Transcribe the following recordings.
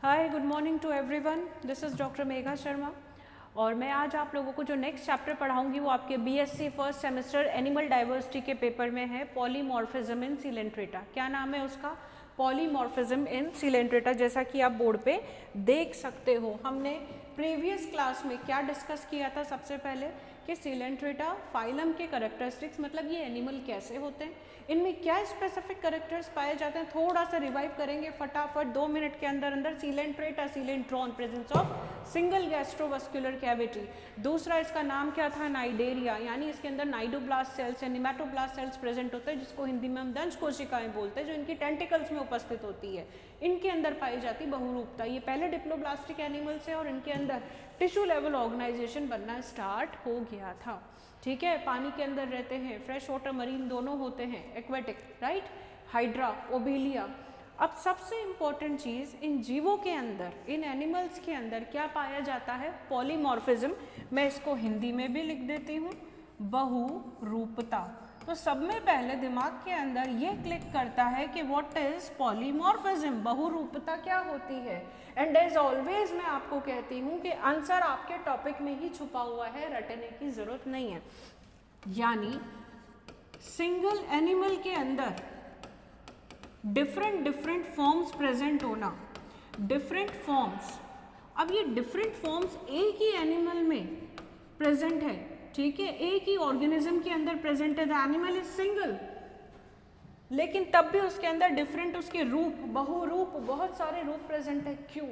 Hi, good morning to everyone. This is doctor Megha Sharma और मैं आज आप लोगों को जो नेक्स्ट चैप्टर पढ़ाऊंगी वो आपके BSc first semester animal diversity के पेपर में है, पॉलीमॉर्फिज्म इन सिलेंट्रेटा। क्या नाम है उसका? पॉलीमॉर्फिज्म इन सिलेंट्रेटा। जैसा कि आप बोर्ड पे देख सकते हो, हमने प्रीवियस क्लास में क्या डिस्कस किया था? सबसे पहले कि सिलेंट्रेटा फाइलम के कैरेक्टरिस्टिक्स, मतलब ये एनिमल कैसे होते हैं, इनमें क्या स्पेसिफिक कैरेक्टर्स पाए जाते हैं, थोड़ा सा रिवाइव करेंगे फटाफट 2 मिनट के अंदर अंदर। Coelenterata सिलेंट्रॉन, presence of single gastrovascular cavity. दूसरा इसका नाम क्या था? नाइडेरिया, यानी इसके अंदर नाइडोब्लास्ट सेल्स या निमेटोब्लास्ट सेल्स प्रेजेंट होते हैं, जिसको हिंदी में हम दंश कोशिकाएं बोलते हैं, जो इनकी टेंटिकल्स में उपस्थित होती है। इनके अंदर पाई जाती बहुरूपता। ये पहले डिप्लोब्लास्टिक एनिमल्स है और इनके अंदर टिश्यू लेवल ऑर्गेनाइजेशन बनना स्टार्ट हो गया था। ठीक है, पानी के अंदर रहते हैं, फ्रेश वाटर मरीन दोनों होते हैं, एक्वेटिक, राइट, हाइड्रा, ओबेलिया। अब सबसे इंपॉर्टेंट चीज़, इन जीवों के अंदर, इन एनिमल्स के अंदर क्या पाया जाता है? पॉलीमॉर्फिज्म। मैं इसको हिंदी में भी लिख देती हूँ, बहुरूपता। तो सब में पहले दिमाग के अंदर ये क्लिक करता है कि व्हाट इज पॉलीमॉर्फिज्म, बहुरूपता क्या होती है। एंड एज ऑलवेज मैं आपको कहती हूँ कि आंसर आपके टॉपिक में ही छुपा हुआ है, रटने की जरूरत नहीं है। यानी सिंगल एनिमल के अंदर डिफरेंट फॉर्म्स प्रेजेंट होना, डिफरेंट फॉर्म्स। अब ये डिफरेंट फॉर्म्स एक ही एनिमल में प्रेजेंट है, ठीक है, एक ही ऑर्गेनिज्म के अंदर प्रेजेंट है। द एनिमल इज सिंगल, लेकिन तब भी उसके अंदर डिफरेंट उसके रूप, बहुरूप, बहुत सारे रूप प्रेजेंट है। क्यों?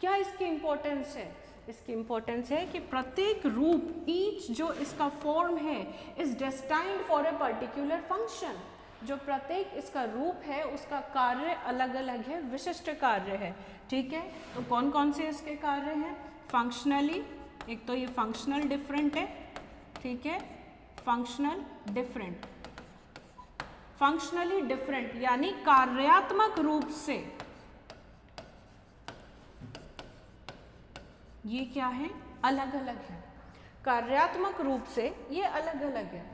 क्या इसकी इंपॉर्टेंस है? इसकी इंपॉर्टेंस है कि प्रत्येक रूप, ईच जो इसका फॉर्म है, is destined for a particular function. जो प्रत्येक इसका रूप है उसका कार्य अलग अलग है, विशिष्ट कार्य है। ठीक है, तो कौन कौन से इसके कार्य हैं? फंक्शनली, एक तो ये फंक्शनल डिफरेंट है, ठीक है, फंक्शनल डिफरेंट, फंक्शनली डिफरेंट यानी कार्यात्मक रूप से ये क्या है? अलग अलग है। कार्यात्मक रूप से ये अलग अलग है,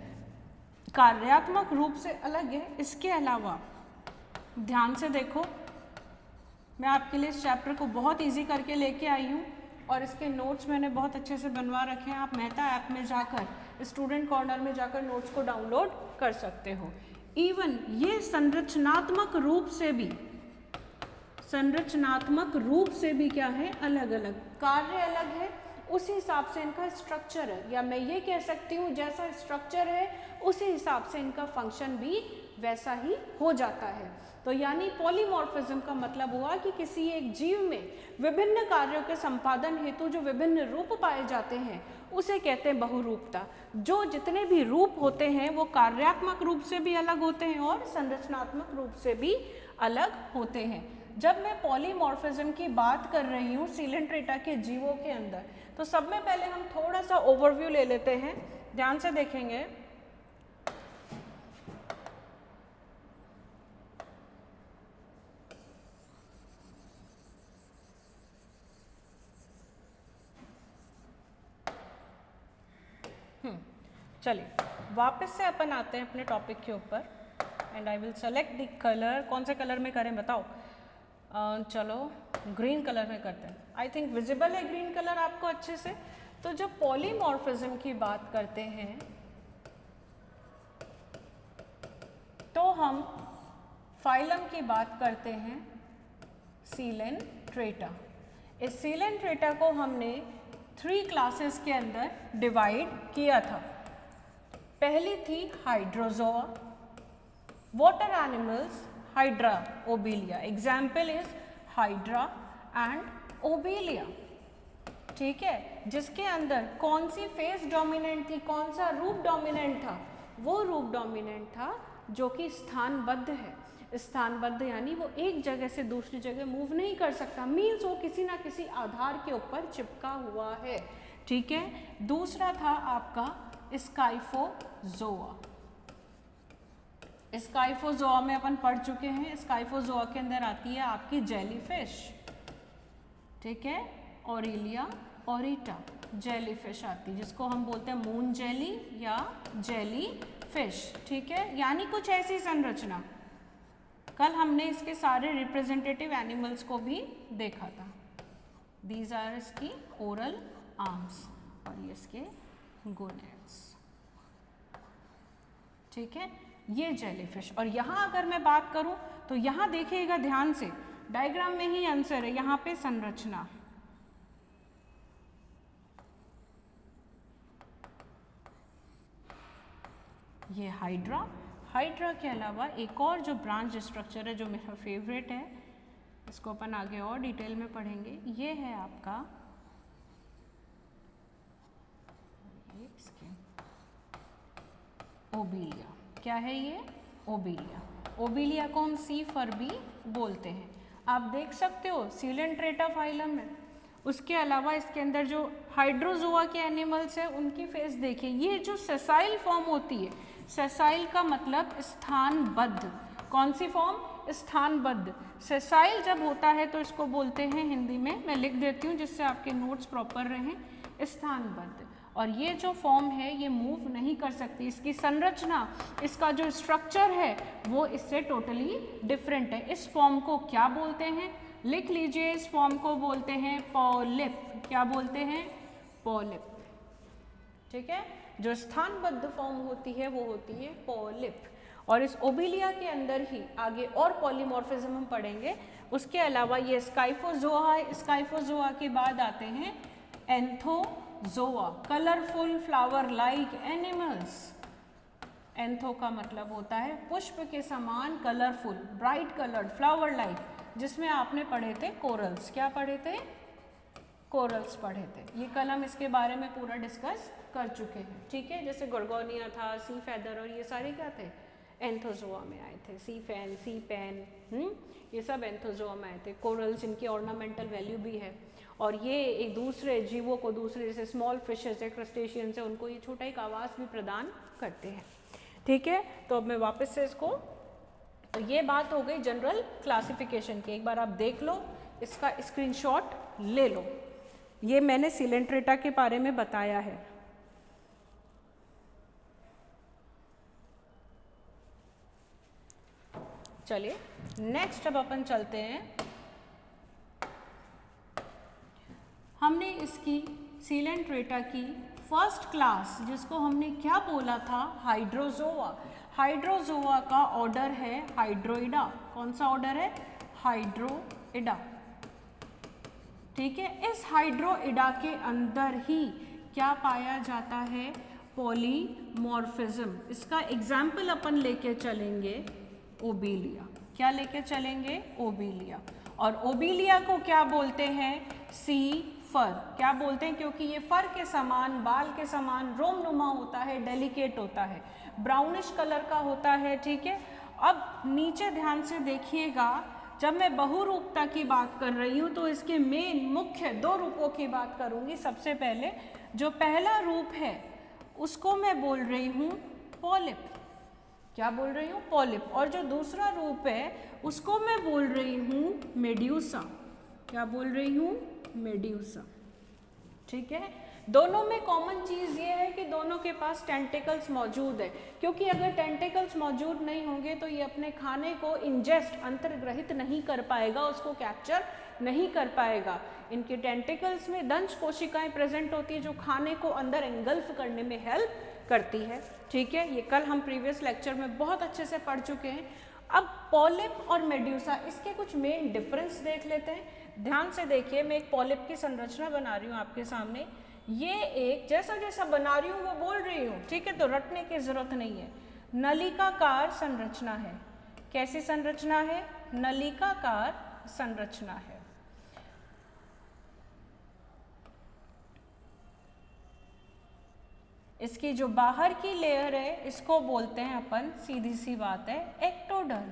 कार्यात्मक रूप से अलग है। इसके अलावा ध्यान से देखो, मैं आपके लिए इस चैप्टर को बहुत इजी करके लेके आई हूँ और इसके नोट्स मैंने बहुत अच्छे से बनवा रखे हैं। आप मेहता ऐप में जाकर, स्टूडेंट कॉर्नर में जाकर नोट्स को डाउनलोड कर सकते हो। इवन ये संरचनात्मक रूप से भी, संरचनात्मक रूप से भी क्या है? अलग अलग, कार्य अलग है, उसी हिसाब से इनका स्ट्रक्चर है, या मैं ये कह सकती हूँ जैसा स्ट्रक्चर है उसी हिसाब से इनका फंक्शन भी वैसा ही हो जाता है। तो यानी पॉलीमॉर्फिज्म का मतलब हुआ कि किसी एक जीव में विभिन्न कार्यों के संपादन हेतु जो विभिन्न रूप पाए जाते हैं उसे कहते हैं बहुरूपता। जो जितने भी रूप होते हैं वो कार्यात्मक रूप से भी अलग होते हैं और संरचनात्मक रूप से भी अलग होते हैं। जब मैं पॉलीमॉर्फिज्म की बात कर रही हूँ सिलेंट्रेटा के जीवों के अंदर, तो सब में पहले हम थोड़ा सा ओवरव्यू ले लेते हैं, ध्यान से देखेंगे। चलिए वापस से अपन आते हैं अपने टॉपिक के ऊपर and I will select the colour. कौन से कलर में करें बताओ? चलो ग्रीन कलर में करते हैं। आई थिंक विजिबल है ग्रीन कलर आपको अच्छे से। तो जब पॉलीमॉर्फिज्म की बात करते हैं तो हम फाइलम की बात करते हैं सिलेंट्रेटा। इस सिलेंट्रेटा को हमने 3 क्लासेस के अंदर डिवाइड किया था। पहली थी Hydrozoa, water animals, hydra, Obelia. Example is hydra and Obelia. ठीक है, जिसके अंदर कौन सी फेस डोमिनेंट थी, कौन सा रूप डोमिनेंट था? वो रूप डोमिनेंट था जो कि स्थानबद्ध है। स्थानबद्ध यानी वो एक जगह से दूसरी जगह मूव नहीं कर सकता, मीन्स वो किसी ना किसी आधार के ऊपर चिपका हुआ है। ठीक है, दूसरा था आपका स्काइफोजोआ। स्काइफोजोआ में अपन पढ़ चुके हैं। स्काइफोजोआ के अंदर आती है आपकी जेलीफिश, ठीक है, ऑरेलिया ओरिटा जेलीफिश आती है, जिसको हम बोलते हैं मून जेली या जेली फिश। ठीक है, यानी कुछ ऐसी संरचना, कल हमने इसके सारे रिप्रेजेंटेटिव एनिमल्स को भी देखा था। दीज आर इसकी ओरल आर्म्स और ये इसके गोनेड्स, ठीक है, ये जेलीफिश। और यहाँ अगर मैं बात करूँ तो यहाँ देखिएगा ध्यान से, डायग्राम में ही आंसर है, यहाँ पे संरचना, ये हाइड्रा। हाइड्रा के अलावा एक और जो ब्रांच स्ट्रक्चर है जो मेरा फेवरेट है, इसको अपन आगे और डिटेल में पढ़ेंगे, ये है आपका ओबिलिया। क्या है ये? ओबिलिया। ओबिलिया को हम सी फर भी बोलते हैं। आप देख सकते हो सीलेंट्रेटा फाइलम है, उसके अलावा इसके अंदर जो हाइड्रोजोआ के एनिमल्स हैं उनकी फेस देखिए। ये जो सेसाइल फॉर्म होती है, सेसाइल का मतलब स्थानबद्ध। कौन सी फॉर्म? स्थानबद्ध। सेसाइल जब होता है तो इसको बोलते हैं हिंदी में, मैं लिख देती हूँ जिससे आपके नोट्स प्रॉपर रहें, स्थानबद्ध। और ये जो फॉर्म है ये मूव नहीं कर सकती, इसकी संरचना, इसका जो स्ट्रक्चर है वो इससे टोटली डिफरेंट है। इस फॉर्म को क्या बोलते हैं? लिख लीजिए, इस फॉर्म को बोलते हैं पॉलिप। क्या बोलते हैं? पॉलिप। ठीक है, जो स्थानबद्ध फॉर्म होती है वो होती है पॉलिप। और इस ओबिलिया के अंदर ही आगे और पॉलीमॉर्फिज्म हम पढ़ेंगे। उसके अलावा ये स्काइफोजोआ है, स्काइफोजोआ के बाद आते हैं Anthozoa, colourful flower like animals. Antho का मतलब होता है पुष्प के समान, colourful, bright coloured, flower like, जिसमें आपने पढ़े थे कोरल्स। क्या पढ़े थे? कोरल्स पढ़े थे। ये कल हम इसके बारे में पूरा डिस्कस कर चुके हैं। ठीक है, जैसे गोर्गोनिया था, सी फेदर, और ये सारे क्या थे? एंथोजोआ में आए थे। सी फैन, सी पैन, ये सब एंथोजोआ में आए थे। कोरल्स, इनकी ऑर्नामेंटल वैल्यू भी है, और ये एक दूसरे जीवों को, दूसरे जैसे स्मॉल फिशेस है, क्रस्टेशियंस है, उनको ये छोटा एक आवास भी प्रदान करते हैं। ठीक है, तो अब मैं वापस से इसको, तो ये बात हो गई जनरल क्लासिफिकेशन की। एक बार आप देख लो, इसका स्क्रीनशॉट ले लो। ये मैंने सिलेंट्रेटा के बारे में बताया है। चलिए नेक्स्ट अब अपन चलते हैं। हमने इसकी सिलेंट्रेटा की फर्स्ट क्लास, जिसको हमने क्या बोला था? हाइड्रोजोआ। हाइड्रोजोआ का ऑर्डर है हाइड्रोइडा। कौन सा ऑर्डर है? हाइड्रोइडा। ठीक है, इस हाइड्रोइडा के अंदर ही क्या पाया जाता है? पॉलीमॉर्फिज्म। इसका एग्जाम्पल अपन लेके चलेंगे ओबिलिया। क्या लेके चलेंगे? ओबिलिया। और ओबिलिया को क्या बोलते हैं? सी फर। क्या बोलते हैं? क्योंकि ये फर के समान, बाल के समान रोमनुमा होता है, डेलिकेट होता है, ब्राउनिश कलर का होता है। ठीक है, अब नीचे ध्यान से देखिएगा, जब मैं बहुरूपता की बात कर रही हूँ तो इसके मेन मुख्य दो रूपों की बात करूँगी। सबसे पहले जो पहला रूप है उसको मैं बोल रही हूँ पॉलिप। क्या बोल रही हूँ? पॉलिप। और जो दूसरा रूप है उसको मैं बोल रही हूँ मेड्यूसा। क्या बोल रही हूँ? मेड्यूसा। ठीक है, दोनों में कॉमन चीज़ ये है कि दोनों के पास टेंटिकल्स मौजूद है, क्योंकि अगर टेंटिकल्स मौजूद नहीं होंगे तो ये अपने खाने को इंजेस्ट, अंतर्ग्रहित नहीं कर पाएगा, उसको कैप्चर नहीं कर पाएगा। इनके टेंटिकल्स में दंश कोशिकाएं प्रेजेंट होती है जो खाने को अंदर एंगल्फ करने में हेल्प करती है। ठीक है, ये कल हम प्रीवियस लेक्चर में बहुत अच्छे से पढ़ चुके हैं। अब पॉलिप और मेड्यूसा, इसके कुछ मेन डिफरेंस देख लेते हैं। ध्यान से देखिए, मैं एक पॉलिप की संरचना बना रही हूँ आपके सामने। ये एक जैसा जैसा बना रही हूँ वो बोल रही हूँ, ठीक है, तो रटने की जरूरत नहीं है। नलिकाकार संरचना है। कैसी संरचना है? नलिकाकार संरचना है। इसकी जो बाहर की लेयर है इसको बोलते हैं अपन, सीधी सी बात है, एक्टोडर्म।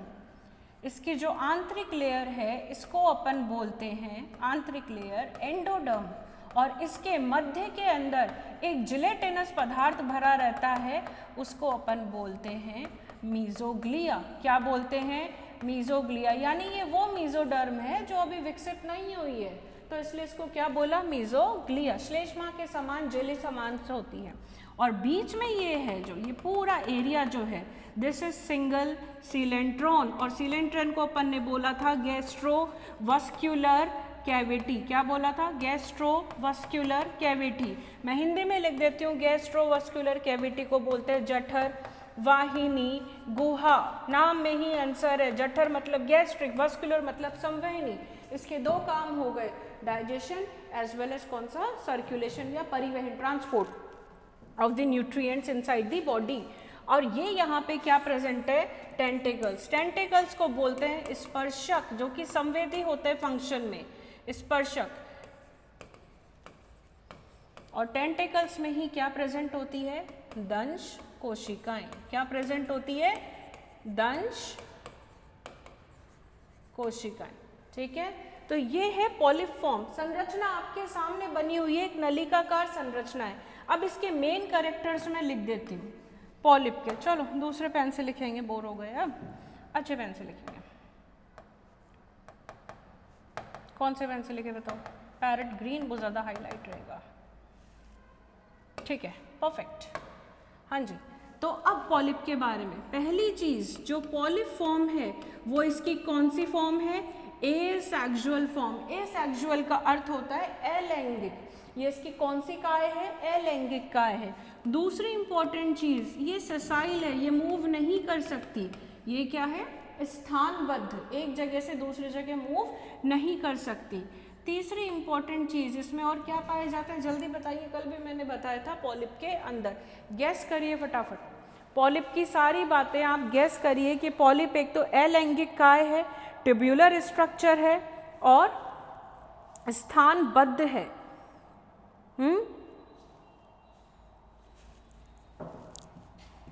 इसकी जो आंतरिक लेयर है इसको अपन बोलते हैं, आंतरिक लेयर, एंडोडर्म। और इसके मध्य के अंदर एक जिलेटिनस पदार्थ भरा रहता है, उसको अपन बोलते हैं मीजोग्लिया। क्या बोलते हैं? मीजोग्लिया, यानी ये वो मीजोडर्म है जो अभी विकसित नहीं हुई है, तो इसलिए इसको क्या बोला, मीजोग्लिया। श्लेष्मा के समान जेली समान से होती है। और बीच में ये है जो ये पूरा एरिया जो है, दिस इज सिंगल सीलेंट्रॉन, और सीलेंट्रॉन को अपन ने बोला था गैस्ट्रोवस्क्युलर कैविटी। क्या बोला था, गैस्ट्रोवस्क्युलर कैविटी। मैं हिंदी में लिख देती हूँ, गैस्ट्रोवस्क्युलर कैविटी को बोलते हैं जठर वाहिनी गुहा। नाम में ही आंसर है, जठर मतलब गैस्ट्रिक, वस्कुलर मतलब संवहनी। इसके दो काम हो गए, डाइजेशन एज वेल एज कौन सा, सर्कुलेशन या परिवहन, transport of the nutrients inside the body. और ये यहाँ पे क्या प्रेजेंट है, टेंटिकल्स। टेंटिकल्स को बोलते हैं स्पर्शक, जो कि संवेदी होते हैं फंक्शन में, स्पर्शक। और टेंटिकल्स में ही क्या प्रेजेंट होती है, दंश कोशिकाएं। क्या प्रेजेंट होती है, दंश कोशिकाएं। ठीक है, तो ये है पॉलिफॉर्म संरचना, आपके सामने बनी हुई है, एक नलिकाकार संरचना है। अब इसके मेन कैरेक्टर्स मैं लिख देती हूँ पॉलिप के। चलो दूसरे पेन से लिखेंगे, बोर हो गए अब, अच्छे पेन से लिखेंगे। कौन से पेन से लिखे बताओ, पैरेट ग्रीन, वो ज़्यादा हाईलाइट रहेगा। ठीक है, परफेक्ट। हाँ जी, तो अब पॉलिप के बारे में पहली चीज़, जो पॉलिप फॉर्म है वो इसकी कौन सी फॉर्म है, एसेक्सुअल फॉर्म। एसेक्सुअल का अर्थ होता है अलैंगिक। ये इसकी कौन सी काय है, अलैंगिक काय है। दूसरी इंपॉर्टेंट चीज़, ये सेसाइल है, ये मूव नहीं कर सकती। ये क्या है, स्थानबद्ध, एक जगह से दूसरी जगह मूव नहीं कर सकती। तीसरी इंपॉर्टेंट चीज़ इसमें और क्या पाया जाता है, जल्दी बताइए, कल भी मैंने बताया था पॉलिप के अंदर। गैस करिए फटाफट, पॉलिप की सारी बातें आप गैस करिए कि पॉलिप एक तो अलैंगिक काय है, ट्यूब्यूलर स्ट्रक्चर है और स्थानबद्ध है।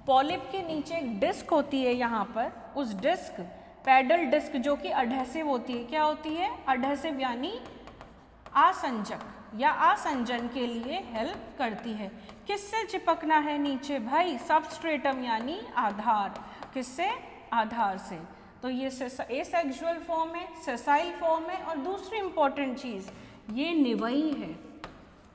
पॉलिप के नीचे एक डिस्क होती है यहाँ पर, उस डिस्क, पैडल डिस्क, जो कि अडहेसिव होती है। क्या होती है, अडहेसिव, यानी आसंजक या आसंजन के लिए हेल्प करती है। किससे चिपकना है नीचे भाई, सबस्ट्रेटम यानी आधार। किससे, आधार से। तो ये एसेक्सुअल फॉर्म है, सेसाइल फॉर्म है। और दूसरी इंपॉर्टेंट चीज़, ये निवयी है।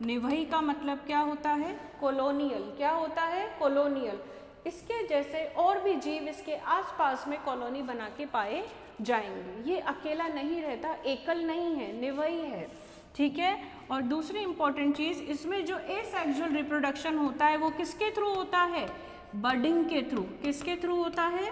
निवयी का मतलब क्या होता है, कॉलोनियल। क्या होता है, कॉलोनियल। इसके जैसे और भी जीव इसके आसपास में कॉलोनी बना के पाए जाएंगे। ये अकेला नहीं रहता, एकल नहीं है, निवयी है। ठीक है, और दूसरी इंपॉर्टेंट चीज़, इसमें जो एसेक्सुअल रिप्रोडक्शन होता है वो किसके थ्रू होता है, बडिंग के थ्रू। किसके थ्रू होता है,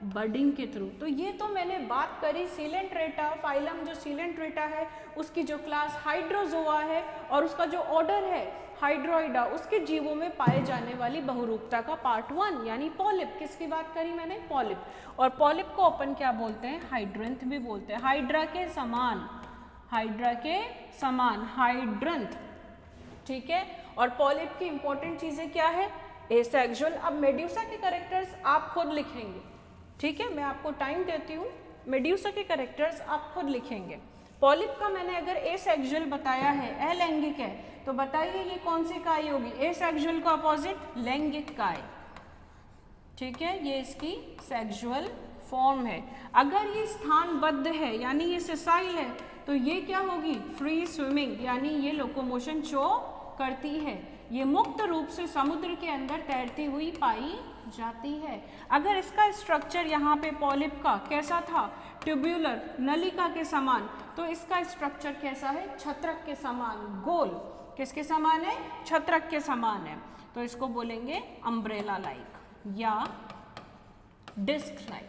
बडिंग के थ्रू। तो ये तो मैंने बात करी सीलेंट्रेटा, फाइलम जो सीलेंट्रेटा है उसकी जो क्लास हाइड्रोजोआ है और उसका जो ऑर्डर है हाइड्रोइडा, उसके जीवों में पाए जाने वाली बहुरूपता का पार्ट 1 यानी पॉलिप। किसकी बात करी मैंने, पॉलिप। और पॉलिप को अपन क्या बोलते हैं, हाइड्रंथ भी बोलते हैं। हाइड्रा के समान, हाइड्रा के समान, हाइड्रंथ। ठीक है, और पॉलिप की इंपॉर्टेंट चीज़ें क्या है, एसेक्सुअल। अब मेड्यूसा के कैरेक्टर्स आप खुद लिखेंगे। ठीक है, मैं आपको टाइम देती हूँ, मेड्यूसा के कैरेक्टर्स आप खुद लिखेंगे। पॉलिप का मैंने अगर एसेक्सुअल बताया है, अलैंगिक है, तो बताइए ये कौन सी काय होगी, एसेक्सुअल का अपोजिट लैंगिक काय। ठीक है, ये इसकी सेक्सुअल फॉर्म है। अगर ये स्थानबद्ध है यानी ये सेसाइल है, तो ये क्या होगी, फ्री स्विमिंग, यानी ये लोकोमोशन शो करती है। ये मुक्त रूप से समुद्र के अंदर तैरती हुई पाई जाती है। अगर इसका स्ट्रक्चर यहाँ पे पॉलिप का कैसा था, ट्यूब्यूलर, नलिका के समान, तो इसका स्ट्रक्चर कैसा है, छत्रक के समान, गोल। किसके समान है, छत्रक के समान है। तो इसको बोलेंगे अम्ब्रेला लाइक या डिस्क लाइक।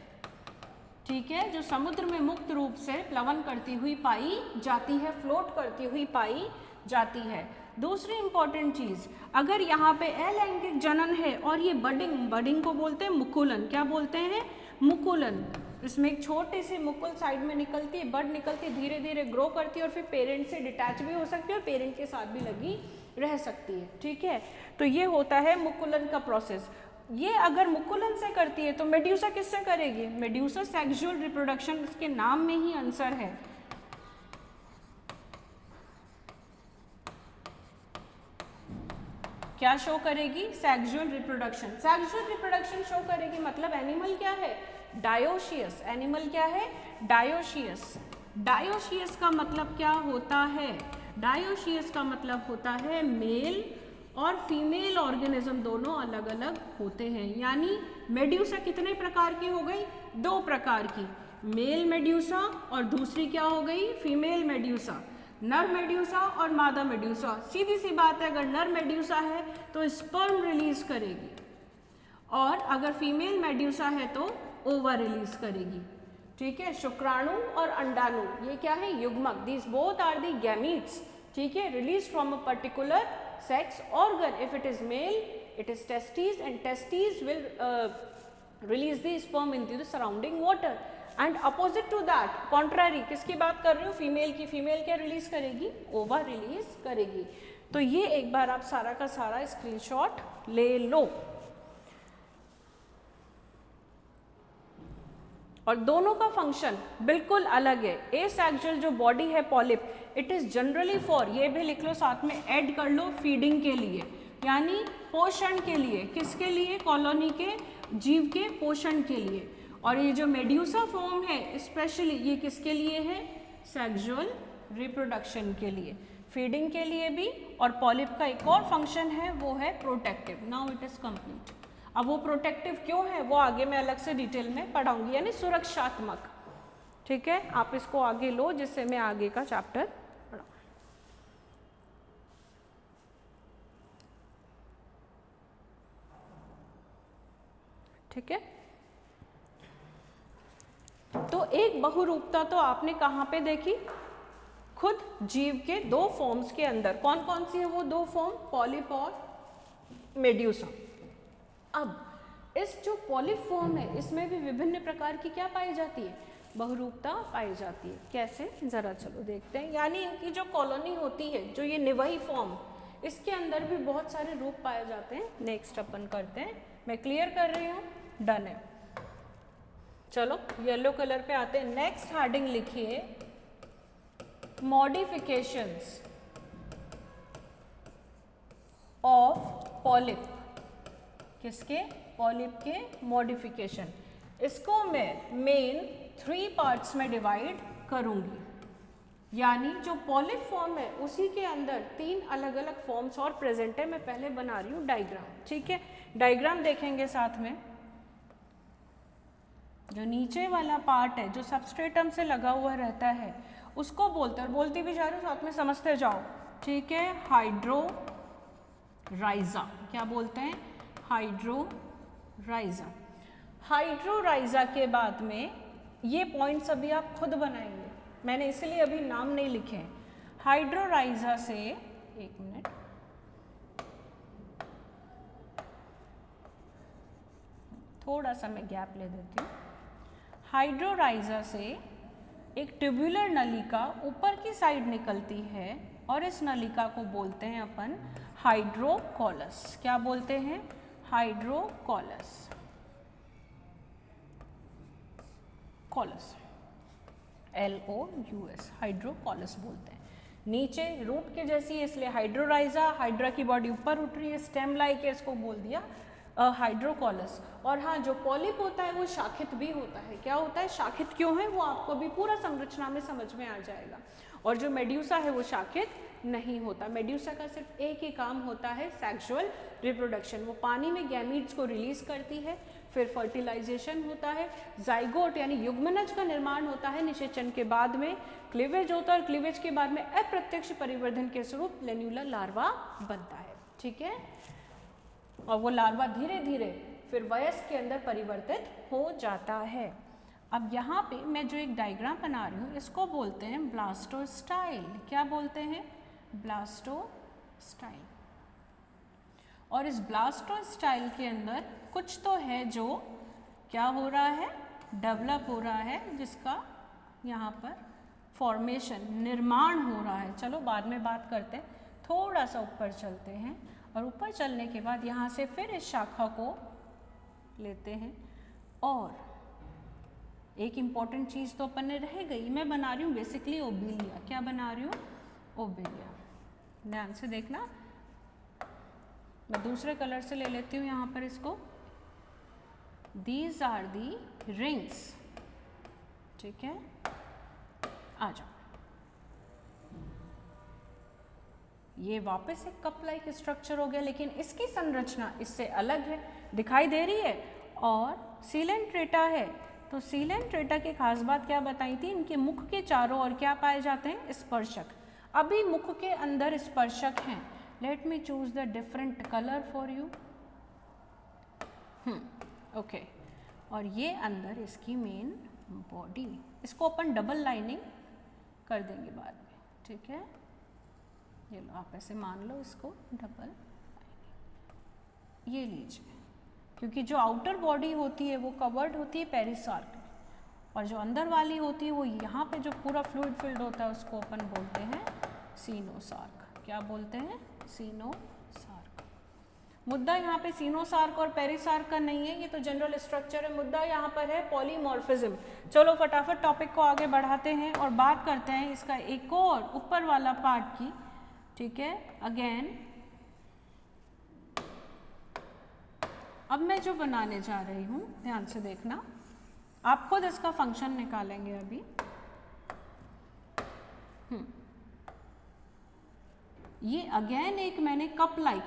ठीक है, जो समुद्र में मुक्त रूप से प्लवन करती हुई पाई जाती है, फ्लोट करती हुई पाई जाती है। दूसरी इंपॉर्टेंट चीज़, अगर यहाँ पे अलैंगिक जनन है और ये बडिंग, बडिंग को बोलते हैं मुकुलन। क्या बोलते हैं, मुकुलन। इसमें एक छोटी सी मुकुल साइड में निकलती है, बड निकलती है, धीरे धीरे ग्रो करती है और फिर पेरेंट से डिटैच भी हो सकती है और पेरेंट के साथ भी लगी रह सकती है। ठीक है, तो ये होता है मुकुलन का प्रोसेस। ये अगर मुकुलन से करती है तो मेड्यूसा किससे करेगी, मेड्यूसा सेक्सुअल रिप्रोडक्शन, इसके नाम में ही आंसर है। क्या शो करेगी, sexual reproduction. Sexual reproduction show करेगी, मतलब एनिमल क्या है, डायोशियस। एनिमल क्या है? डायोशियस। डायोशियस का मतलब क्या होता है? डायोशियस का मतलब होता है मेल और फीमेल ऑर्गेनिज्म दोनों अलग अलग होते हैं। यानी मेड्यूसा कितने प्रकार की हो गई? 2 प्रकार की, मेल मेड्यूसा और दूसरी क्या हो गई? Female medusa. नर मेड्यूसा और मादा मेड्यूसा। सीधी सी बात है, अगर नर मेड्यूसा है तो स्पर्म रिलीज करेगी और अगर फीमेल मेड्यूसा है तो ओवा रिलीज करेगी। ठीक है, शुक्राणु और अंडाणु ये क्या है? युग्मक। These both are the gametes. ठीक है, release from a particular sex organ. If it is male, it is testes, and testes will release the sperm into the surrounding water. And opposite to that, contrary, किसकी बात कर रही हूँ? Female की। Female क्या release करेगी? ओवा release करेगी। तो ये एक बार आप सारा का सारा स्क्रीनशॉट ले लो। और दोनों का फंक्शन बिल्कुल अलग है। एसेक्सुअल जो बॉडी है polyp, it is generally for, ये भी लिख लो साथ में, ऐड कर लो, फीडिंग के लिए, यानी पोषण के लिए। किसके लिए? कॉलोनी के जीव के पोषण के लिए। और ये जो मेड्यूसा फॉर्म है स्पेशली, ये किसके लिए है? सेक्सुअल रिप्रोडक्शन के लिए, फीडिंग के लिए भी। और पॉलिप का एक और फंक्शन है, वो है protective. Now it is complete. अब वो प्रोटेक्टिव क्यों है वो आगे मैं अलग से डिटेल में पढ़ाऊंगी, यानी सुरक्षात्मक। ठीक है, आप इसको आगे लो जिससे मैं आगे का चैप्टर पढ़ाऊं। ठीक है, तो एक बहुरूपता तो आपने कहाँ पे देखी? खुद जीव के 2 फॉर्म्स के अंदर। कौन कौन सी है वो 2 फॉर्म? पॉलिप और मेड्यूसा। अब इस जो पॉलिप फॉर्म है इसमें भी विभिन्न प्रकार की क्या पाई जाती है? बहुरूपता पाई जाती है। कैसे? जरा चलो देखते हैं। यानी इनकी जो कॉलोनी होती है, जो ये निवाही फॉर्म, इसके अंदर भी बहुत सारे रूप पाए जाते हैं। नेक्स्ट अपन करते हैं, मैं क्लियर कर रही हूँ, डन है। चलो येलो कलर पे आते हैं। नेक्स्ट हेडिंग लिखिए, मॉडिफिकेशंस ऑफ पॉलिप। किसके? पॉलिप के मॉडिफिकेशन। इसको मैं मेन 3 पार्ट्स में डिवाइड करूंगी। यानी जो पॉलिप फॉर्म है उसी के अंदर 3 अलग अलग फॉर्म्स और प्रेजेंट है। मैं पहले बना रही हूँ डायग्राम। ठीक है, डायग्राम देखेंगे साथ में। जो नीचे वाला पार्ट है, जो सबस्ट्रेटम से लगा हुआ रहता है, उसको बोलते हैं, और बोलती भी जा रही हूँ, साथ में समझते जाओ। ठीक है, हाइड्रोराइजा। क्या बोलते हैं? हाइड्रोराइजा। हाइड्रोराइजा के बाद में ये पॉइंट्स अभी आप खुद बनाएंगे, मैंने इसलिए अभी नाम नहीं लिखे हैं। हाइड्रोराइजा से, एक मिनट, थोड़ा सा मैं गैप ले देती हूँ। हाइड्रोराइजा से एक ट्यूबुलर नलिका ऊपर की साइड निकलती है और इस नलिका को बोलते हैं अपन हाइड्रोकॉलस। क्या बोलते हैं? हाइड्रोकॉलस। कॉलस, LOUS, हाइड्रोकॉलस बोलते हैं। नीचे रूट के जैसी है इसलिए हाइड्रोराइजा। हाइड्रा की बॉडी ऊपर उठ रही है, स्टेम लाइक है, इसको बोल दिया हाइड्रोकॉलस। और हाँ, जो पॉलिप होता है वो शाखित भी होता है। क्या होता है? शाखित क्यों है वो आपको भी पूरा संरचना में समझ में आ जाएगा। और जो मेड्यूसा है वो शाखित नहीं होता। मेड्यूसा का सिर्फ एक ही काम होता है, सेक्सुअल रिप्रोडक्शन। वो पानी में गैमीट्स को रिलीज करती है, फिर फर्टिलाइजेशन होता है, जाइगोट यानी युग्मनज का निर्माण होता है, निषेचन के बाद में क्लीवेज होता है, और क्लीवेज के बाद में अप्रत्यक्ष परिवर्धन के स्वरूप लेन्यूलर लार्वा बनता है। ठीक है, और वो लार्वा धीरे धीरे फिर वयस्क के अंदर परिवर्तित हो जाता है। अब यहाँ पे मैं जो एक डायग्राम बना रही हूँ इसको बोलते हैं ब्लास्टोस्टाइल। क्या बोलते हैं? ब्लास्टोस्टाइल। और इस ब्लास्टोस्टाइल के अंदर कुछ तो है जो क्या हो रहा है? डेवलप हो रहा है, जिसका यहाँ पर फॉर्मेशन, निर्माण हो रहा है। चलो बाद में बात करते हैं, थोड़ा सा ऊपर चलते हैं। और ऊपर चलने के बाद यहाँ से फिर इस शाखा को लेते हैं। और एक इम्पॉर्टेंट चीज़ तो अपन ने रह गई, मैं बना रही हूँ बेसिकली ओबिलिया। क्या बना रही हूँ? ओबिलिया। ध्यान से देखना, मैं दूसरे कलर से ले लेती हूँ यहाँ पर इसको। These are the rings. ठीक है, आ जाओ। ये वापस एक कप लाइक स्ट्रक्चर हो गया, लेकिन इसकी संरचना इससे अलग है, दिखाई दे रही है, और सीलेंट्रेटा है। तो सीलेंट्रेटा की खास बात क्या बताई थी, इनके मुख के चारों ओर क्या पाए जाते हैं, स्पर्शक। अभी मुख के अंदर स्पर्शक हैं। Let me choose the different colour for you. Okay, और ये अंदर इसकी मेन बॉडी, इसको अपन डबल लाइनिंग कर देंगे बाद में। ठीक है, ये लो, आप ऐसे मान लो इसको डबल लाइनिंग, ये लीजिए, क्योंकि जो आउटर बॉडी होती है वो कवर्ड होती है पेरिसार्क, और जो अंदर वाली होती है वो यहाँ पे जो पूरा फ्लूइड फिल्ड होता है उसको अपन बोलते हैं सीनोसार्क। क्या बोलते हैं, सीनोसार्क। मुद्दा यहाँ पे सीनोसार्क और पेरिसार्क का नहीं है, ये तो जनरल स्ट्रक्चर है। मुद्दा यहाँ पर है पॉलीमॉर्फिज्म। चलो फटाफट टॉपिक को आगे बढ़ाते हैं और बात करते हैं इसका एक और ऊपर वाला पार्ट की। ठीक है, अगेन अब मैं जो बनाने जा रही हूँ, ध्यान से देखना, आप खुद इसका फंक्शन निकालेंगे अभी। ये अगेन एक मैंने कप लाइक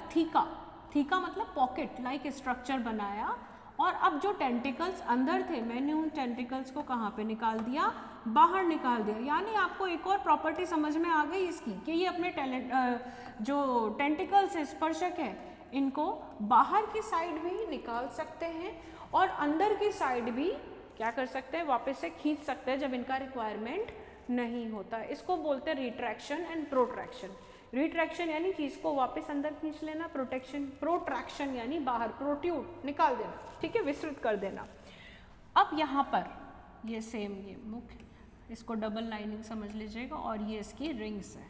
थीका मतलब पॉकेट लाइक स्ट्रक्चर बनाया, और अब जो टेंटिकल्स अंदर थे मैंने उन टेंटिकल्स को कहाँ पे निकाल दिया, बाहर निकाल दिया। यानी आपको एक और प्रॉपर्टी समझ में आ गई इसकी, कि ये अपने जो टेंटिकल्स स्पर्शक है इनको बाहर की साइड भी निकाल सकते हैं और अंदर की साइड भी क्या कर सकते हैं, वापस से खींच सकते हैं जब इनका रिक्वायरमेंट नहीं होता। इसको बोलते हैं रिट्रैक्शन एंड प्रोट्रैक्शन। रिट्रैक्शन यानी चीज को वापस अंदर खींच लेना, प्रोट्रैक्शन यानी बाहर, प्रोट्यूड निकाल देना। ठीक है, विस्तृत कर देना। अब यहाँ पर ये सेम, ये मुख, इसको डबल लाइनिंग समझ लीजिएगा, और ये इसकी रिंग्स है,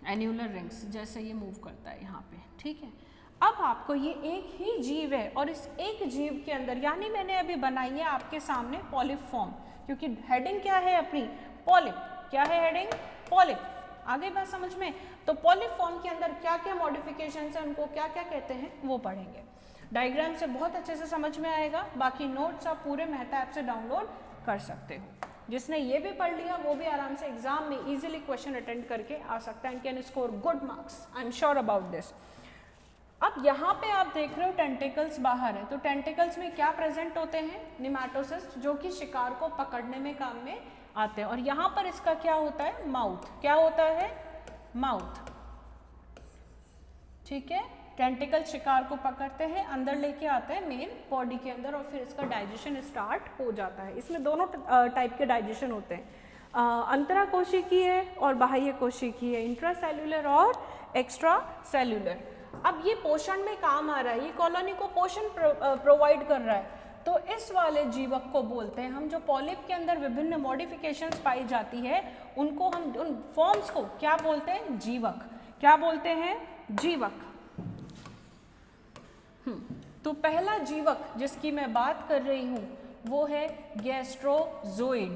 एन्यूलर रिंग्स, जैसे ये मूव करता है यहाँ पे। ठीक है, अब आपको ये एक ही जीव है, और इस एक जीव के अंदर, यानी मैंने अभी बनाई है आपके सामने पॉलिप फॉर्म, क्योंकि हेडिंग क्या है अपनी, पॉलिप। क्या है हेडिंग, पॉलिप। आगे बात समझ में, तो पॉलिप फॉर्म के अंदर क्या क्या मॉडिफिकेशंस हैं, उनको क्या क्या कहते हैं वो पढ़ेंगे। डायग्राम से बहुत अच्छे से समझ में आएगा। बाकी नोट्स आप पूरे मेहता ऐप से डाउनलोड कर सकते हो। जिसने ये भी पढ़ लिया वो भी आराम से एग्जाम में इजीली क्वेश्चन अटेंड करके आ सकता है and can score good marks, I am sure about this. अब यहाँ पे आप देख रहे हो टेंटिकल्स बाहर है, तो टेंटिकल्स में क्या प्रेजेंट होते हैं, निमैटोसिस्ट, जो कि शिकार को पकड़ने में काम में आते हैं। और यहाँ पर इसका क्या होता है, माउथ। क्या होता है, माउथ। ठीक है, टेंटिकल शिकार को पकड़ते हैं, अंदर लेके आते हैं मेन बॉडी के अंदर, और फिर इसका डाइजेशन स्टार्ट हो जाता है। इसमें दोनों टाइप के डाइजेशन होते हैं, अंतरा कोशिकीय और बाह्य कोशिकीय, इंट्रासेल्युलर और एक्स्ट्रा सेल्युलर। अब ये पोषण में काम आ रहा है, ये कॉलोनी को पोषण प्रोवाइड कर रहा है, तो इस वाले जीवक को बोलते हैं हम। जो पॉलिप के अंदर विभिन्न मॉडिफिकेशंस पाई जाती है उनको हम, उन फॉर्म्स को क्या बोलते हैं, जीवक। क्या बोलते हैं, जीवक। तो पहला जीवक जिसकी मैं बात कर रही हूं वो है गैस्ट्रोजोइड।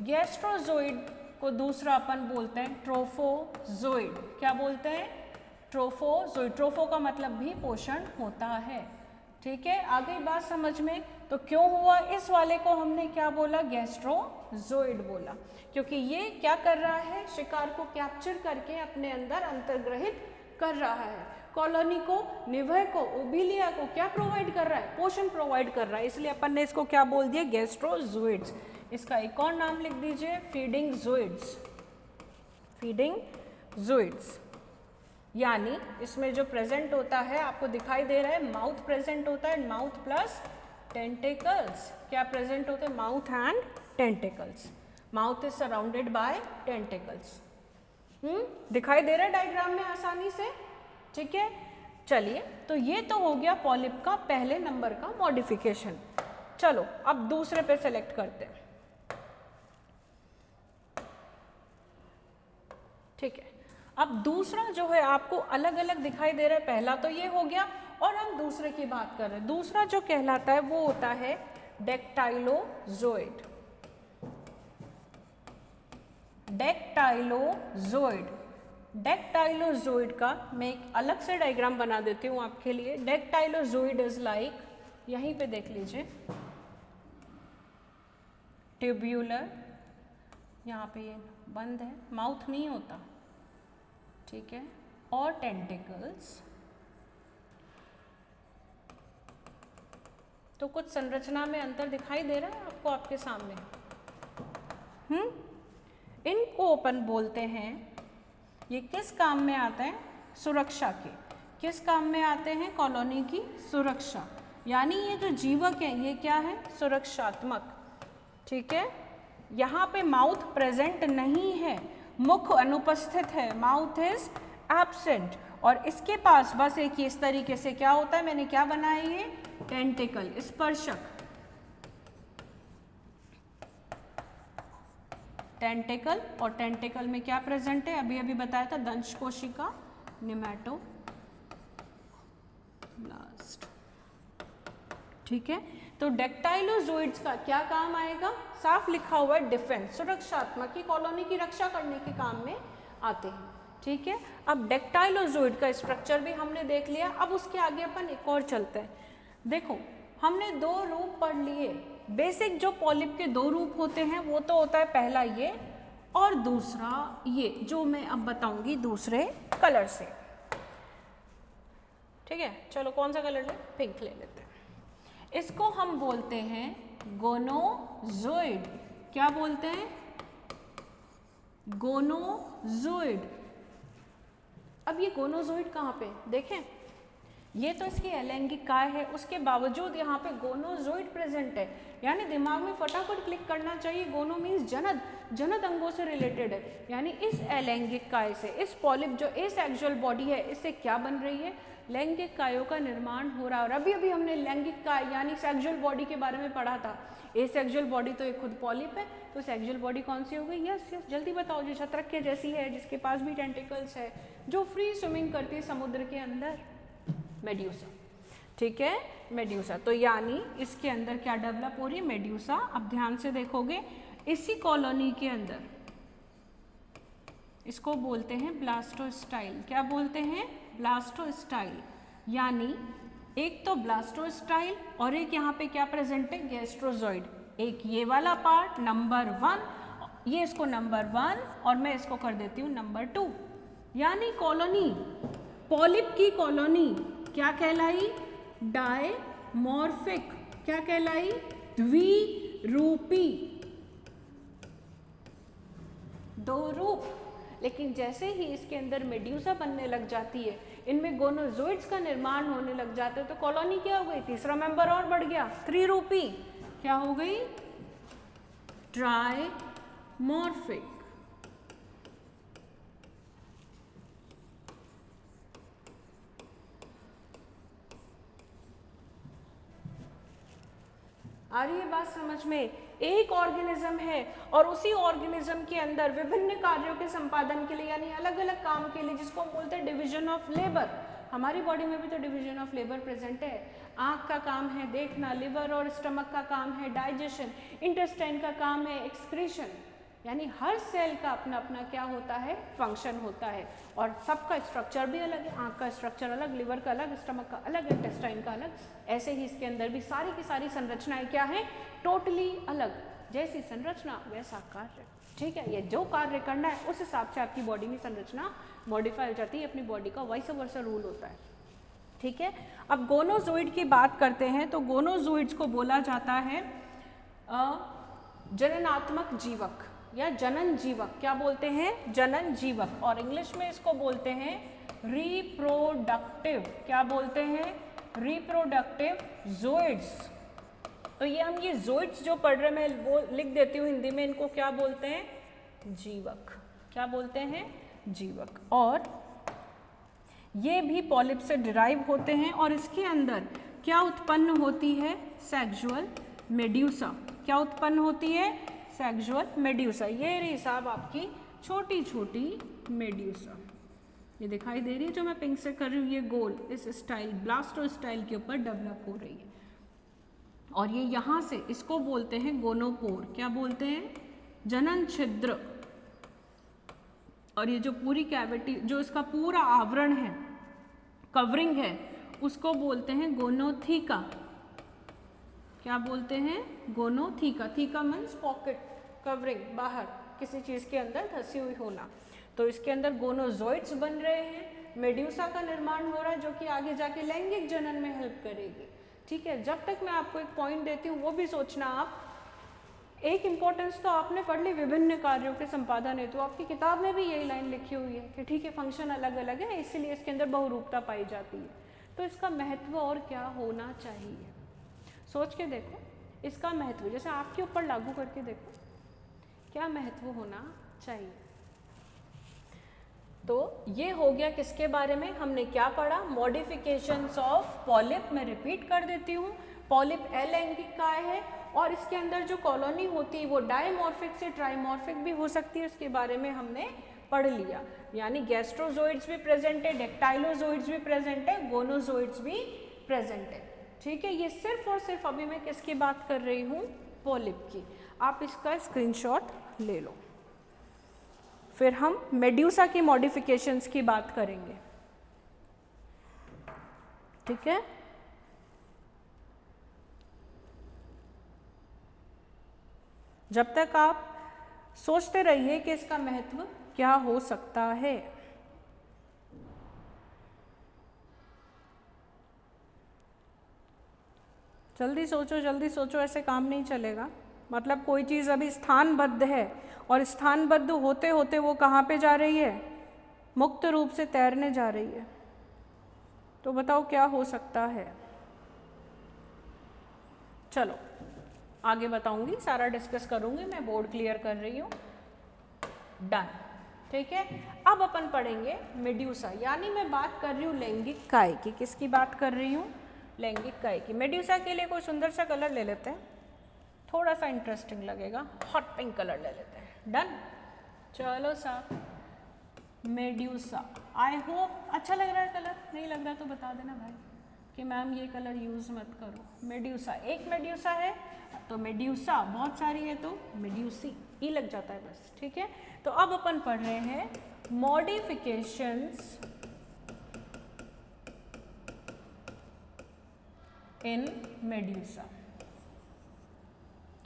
गैस्ट्रोजोइड को दूसरा अपन बोलते हैं ट्रोफोजोइड। क्या बोलते हैं, ट्रोफोजोइड। ट्रोफो का मतलब भी पोषण होता है। ठीक है, आगे बात समझ में, तो क्यों हुआ, इस वाले को हमने क्या बोला, गैस्ट्रोजोइड बोला, क्योंकि ये क्या कर रहा है, शिकार को कैप्चर करके अपने अंदर अंतर्ग्रहित कर रहा है, कॉलोनी को, निवह को, ओबिलिया को क्या प्रोवाइड कर रहा है, पोषण प्रोवाइड कर रहा है। इसलिए अपन ने इसको क्या बोल दिया, गैस्ट्रोजोइड्स। इसका एक और नाम लिख दीजिए, फीडिंग जोइड्स। फीडिंग जोइड्स यानी इसमें जो प्रेजेंट होता है, आपको दिखाई दे रहा है, माउथ प्रेजेंट होता है, माउथ प्लस टेंटिकल्स। क्या प्रेजेंट होते हैं, mouth and tentacles. Mouth is surrounded by tentacles. दिखाई दे रहा है डायग्राम में आसानी से। ठीक है, चलिए, तो ये तो हो गया पॉलिप का पहले नंबर का मॉडिफिकेशन। चलो अब दूसरे पे सेलेक्ट करते हैं। ठीक है, अब दूसरा जो है आपको अलग अलग दिखाई दे रहा है, पहला तो ये हो गया, और हम दूसरे की बात कर रहे हैं। दूसरा जो कहलाता है वो होता है डेक्टाइलोजोइड। डेक्टाइलोजोइड। डेक्टाइलोजोइड का मैं एक अलग से डायग्राम बना देती हूँ आपके लिए। डेक्टाइलोजोइड इज लाइक, यहीं पे देख लीजिए, ट्यूब्यूलर, यहाँ पे ये बंद है, माउथ नहीं होता, ठीक है, और टेंटिकल्स। तो कुछ संरचना में अंतर दिखाई दे रहा है आपको आपके सामने। इनको अपन बोलते हैं, ये किस काम में आते हैं? सुरक्षा के। किस काम में आते हैं? कॉलोनी की सुरक्षा। यानी ये जो जीवक है ये क्या है? सुरक्षात्मक, ठीक है। यहाँ पे माउथ प्रेजेंट नहीं है, मुख अनुपस्थित है, माउथ इज एब्सेंट, और इसके पास बस एक इस तरीके से क्या होता है, मैंने क्या बनाया ये टेंटिकल, स्पर्शक, टेंटिकल, और टेंटिकल में क्या प्रेजेंट है? अभी अभी बताया था, दंश कोशिका, निमेटोब्लास्ट, ठीक है। तो डेक्टाइलोजोइड्स का क्या काम आएगा? साफ लिखा हुआ है डिफेंस, सुरक्षात्मक, की कॉलोनी की रक्षा करने के काम में आते हैं, ठीक है। अब डेक्टाइलोजोइड का स्ट्रक्चर भी हमने देख लिया, अब उसके आगे अपन एक और चलते हैं। देखो हमने दो रूप पढ़ लिए, बेसिक जो पॉलिप के दो रूप होते हैं वो तो होता है पहला ये और दूसरा ये, जो मैं अब बताऊंगी दूसरे कलर से, ठीक है। चलो कौन सा कलर ले? पिंक ले लेते हैं। इसको हम बोलते हैं गोनोजोइड। क्या बोलते हैं? गोनोजोइड। अब ये गोनोजोइड कहाँ पे? देखें, ये तो इसकी अलैंगिक काय है, उसके बावजूद यहाँ पे गोनोजोइड प्रेजेंट है, यानी दिमाग में फटाफट क्लिक करना चाहिए, गोनो मीन्स जनद, जनद अंगों से रिलेटेड है। यानी इस अलैंगिक काय से, इस पॉलिप जो एसेक्सुअल बॉडी है, इससे क्या बन रही है? लैंगिक कायों का निर्माण हो रहा है। और अभी अभी हमने लैंगिक काय यानी सेक्सुअल बॉडी के बारे में पढ़ा था। एसेक्सुअल बॉडी तो एक खुद पॉलिप है, तो सेक्सुअल बॉडी कौन सी हो गई? यस यस, जल्दी बताओ। जो छत्रक के जैसी है, जिसके पास भी टेंटिकल्स है, जो फ्री स्विमिंग करती है समुद्र के अंदर, मेड्यूसा, ठीक है, मेड्यूसा। तो यानी इसके अंदर क्या डेवलप हो रही है? मेड्यूसा। अब ध्यान से देखोगे, इसी कॉलोनी के अंदर इसको बोलते हैं ब्लास्टोस्टाइल। क्या बोलते हैं? ब्लास्टोस्टाइल। यानी एक तो ब्लास्टोस्टाइल और एक यहाँ पे क्या प्रेजेंट है? गैस्ट्रोजॉइड। एक ये वाला पार्ट नंबर 1, ये इसको नंबर 1 और मैं इसको कर देती हूँ नंबर 2। यानी कॉलोनी, पॉलिप की कॉलोनी क्या कहलाई? डायमॉर्फिक। क्या कहलाई? द्विरूपी, दो रूप। लेकिन जैसे ही इसके अंदर मेड्यूसा बनने लग जाती है, इनमें गोनोजोइड्स का निर्माण होने लग जाते हैं, तो कॉलोनी क्या हो गई? तीसरा मेंबर और बढ़ गया, त्रिरूपी। क्या हो गई? ट्राइमॉर्फिक। आ रही है बात समझ में? एक ऑर्गेनिज्म है और उसी ऑर्गेनिज्म के अंदर विभिन्न कार्यों के संपादन के लिए, यानी अलग अलग काम के लिए, जिसको हम बोलते हैं डिवीजन ऑफ लेबर। हमारी बॉडी में भी तो डिवीजन ऑफ लेबर प्रेजेंट है। आंख का काम है देखना, लिवर और स्टमक का काम है डाइजेशन, इंटेस्टाइन का काम है एक्सक्रीशन। यानी हर सेल का अपना अपना क्या होता है? फंक्शन होता है, और सबका स्ट्रक्चर भी अलग है। आंख का स्ट्रक्चर अलग, लिवर का अलग, स्टमक का अलग, इंटेस्टाइन का अलग। ऐसे ही इसके अंदर भी सारी की सारी संरचनाएं क्या है? टोटली अलग। जैसी संरचना वैसा कार्य, ठीक है। ये जो कार्य करना है उस हिसाब से आपकी बॉडी में संरचना मॉडिफाई हो जाती है, अपनी बॉडी का वाइस वर्सा रूल होता है, ठीक है। अब गोनोजोइड की बात करते हैं, तो गोनोजोइड्स को बोला जाता है जननात्मक जीवक या जनन जीवक। क्या बोलते हैं? जनन जीवक। और इंग्लिश में इसको बोलते हैं रिप्रोडक्टिव। क्या बोलते हैं? Reproductive zooids. तो ये हम ये जोइड्स जो पढ़ रहे, मैं वो लिख देती हूँ हिंदी में, इनको क्या बोलते हैं? जीवक। क्या बोलते हैं? जीवक। और ये भी पॉलिप से डिराइव होते हैं, और इसके अंदर क्या उत्पन्न होती है? Sexual medusa. क्या उत्पन्न होती है? Sexual medusa. ये रही साहब आपकी छोटी छोटी मेड्यूसा, ये दिखाई दे रही है जो मैं पिंक से कर रही हूँ, ये गोल इस स्टाइल ब्लास्टोस्टाइल के ऊपर डेवलप हो रही है। और ये यहाँ से इसको बोलते हैं गोनोपोर। क्या बोलते हैं? जनन छिद्र। और ये जो पूरी कैविटी, जो इसका पूरा आवरण है, कवरिंग है, उसको बोलते हैं गोनोथिका। क्या बोलते हैं, गोनोथीका। थीका मीन्स पॉकेट, कवरिंग, बाहर किसी चीज़ के अंदर धसी हुई होना। तो इसके अंदर गोनोजोइड्स बन रहे हैं, मेड्यूसा का निर्माण हो रहा है जो कि आगे जाके लैंगिक जनन में हेल्प करेगी। ठीक है, जब तक मैं आपको एक पॉइंट देती हूँ वो भी सोचना आप। एक इम्पोर्टेंस तो आपने पढ़ ली विभिन्न कार्यों के संपादन हेतु, आपकी किताब में भी यही लाइन लिखी हुई है कि ठीक है फंक्शन अलग अलग है इसीलिए इसके अंदर बहुरूपता पाई जाती है। तो इसका महत्व और क्या होना चाहिए, सोच के देखो इसका महत्व, जैसे आपके ऊपर लागू करके देखो क्या महत्व होना चाहिए। तो ये हो गया किसके बारे में, हमने क्या पढ़ा, मॉडिफिकेशंस ऑफ पॉलिप। मैं रिपीट कर देती हूँ, पॉलिप अलैंगिक काय है और इसके अंदर जो कॉलोनी होती है वो डायमॉर्फिक से ट्राइमॉर्फिक भी हो सकती है, उसके बारे में हमने पढ़ लिया। यानी गैस्ट्रोजोइड्स भी प्रेजेंट है, डेक्टाइलोजोइड्स भी प्रेजेंट है, गोनोजोइड्स भी प्रेजेंट है। ठीक है, ये सिर्फ और सिर्फ अभी मैं किसकी बात कर रही हूँ, पॉलिप की। आप इसका स्क्रीनशॉट ले लो, फिर हम मेड्यूसा की मॉडिफिकेशंस की बात करेंगे। ठीक है, जब तक आप सोचते रहिए कि इसका महत्व क्या हो सकता है। जल्दी सोचो, ऐसे काम नहीं चलेगा। मतलब कोई चीज़ अभी स्थानबद्ध है और स्थानबद्ध होते होते वो कहाँ पे जा रही है, मुक्त रूप से तैरने जा रही है। तो बताओ क्या हो सकता है। चलो आगे बताऊंगी, सारा डिस्कस करूंगी, मैं बोर्ड क्लियर कर रही हूँ। डन। ठीक है, अब अपन पढ़ेंगे मेड्यूसा, यानी मैं बात कर रही हूँ लैंगिक काय की। किसकी बात कर रही हूँ, लैंगिक काय की। मेड्यूसा के लिए कोई सुंदर सा कलर ले लेते हैं, थोड़ा सा इंटरेस्टिंग लगेगा, हॉट पिंक कलर ले लेते हैं। डन, चलो साहब, मेड्यूसा। आई होप अच्छा लग रहा है कलर, नहीं लग रहा तो बता देना भाई कि मैम ये कलर यूज़ मत करो। मेड्यूसा, एक मेड्यूसा है तो मेड्यूसा, बहुत सारी है तो मेड्यूसी, ई लग जाता है बस। ठीक है, तो अब अपन पढ़ रहे हैं मॉडिफिकेशंस इन मेड्यूसा।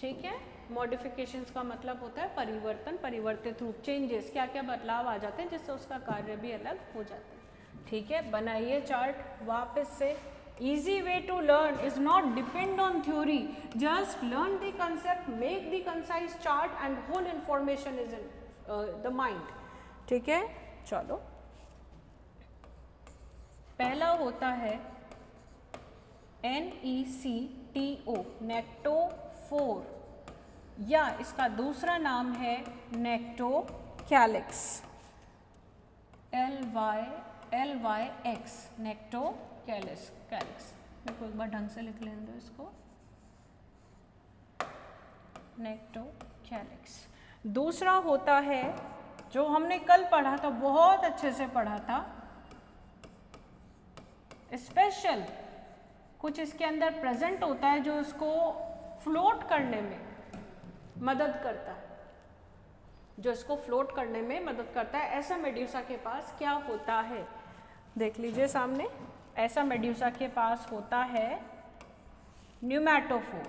ठीक है, मॉडिफिकेशंस का मतलब होता है परिवर्तन, परिवर्तित रूप, चेंजेस, क्या क्या बदलाव आ जाते हैं जिससे उसका कार्य भी अलग हो जाता है। ठीक है, बनाइए चार्ट वापस से। Easy way to learn is not depend on theory, just learn the concept, make the concise chart and whole information is in the mind. ठीक है, चलो पहला होता है NECTO, नेक्टोफोर, या इसका दूसरा नाम है नेक्टोकैलिक्स, LYX, नेक्टोकैलिक्स। मैं को एक बार ढंग से लिख लेने दो इसको, नेक्टोकैलिक्स। दूसरा होता है जो हमने कल पढ़ा था, बहुत अच्छे से पढ़ा था, स्पेशल, कुछ इसके अंदर प्रेजेंट होता है जो इसको फ्लोट करने में मदद करता है, जो इसको फ्लोट करने में मदद करता है। ऐसा मेड्यूसा के पास क्या होता है, देख लीजिए सामने, ऐसा मेड्यूसा के पास होता है न्यूमैटोफोर,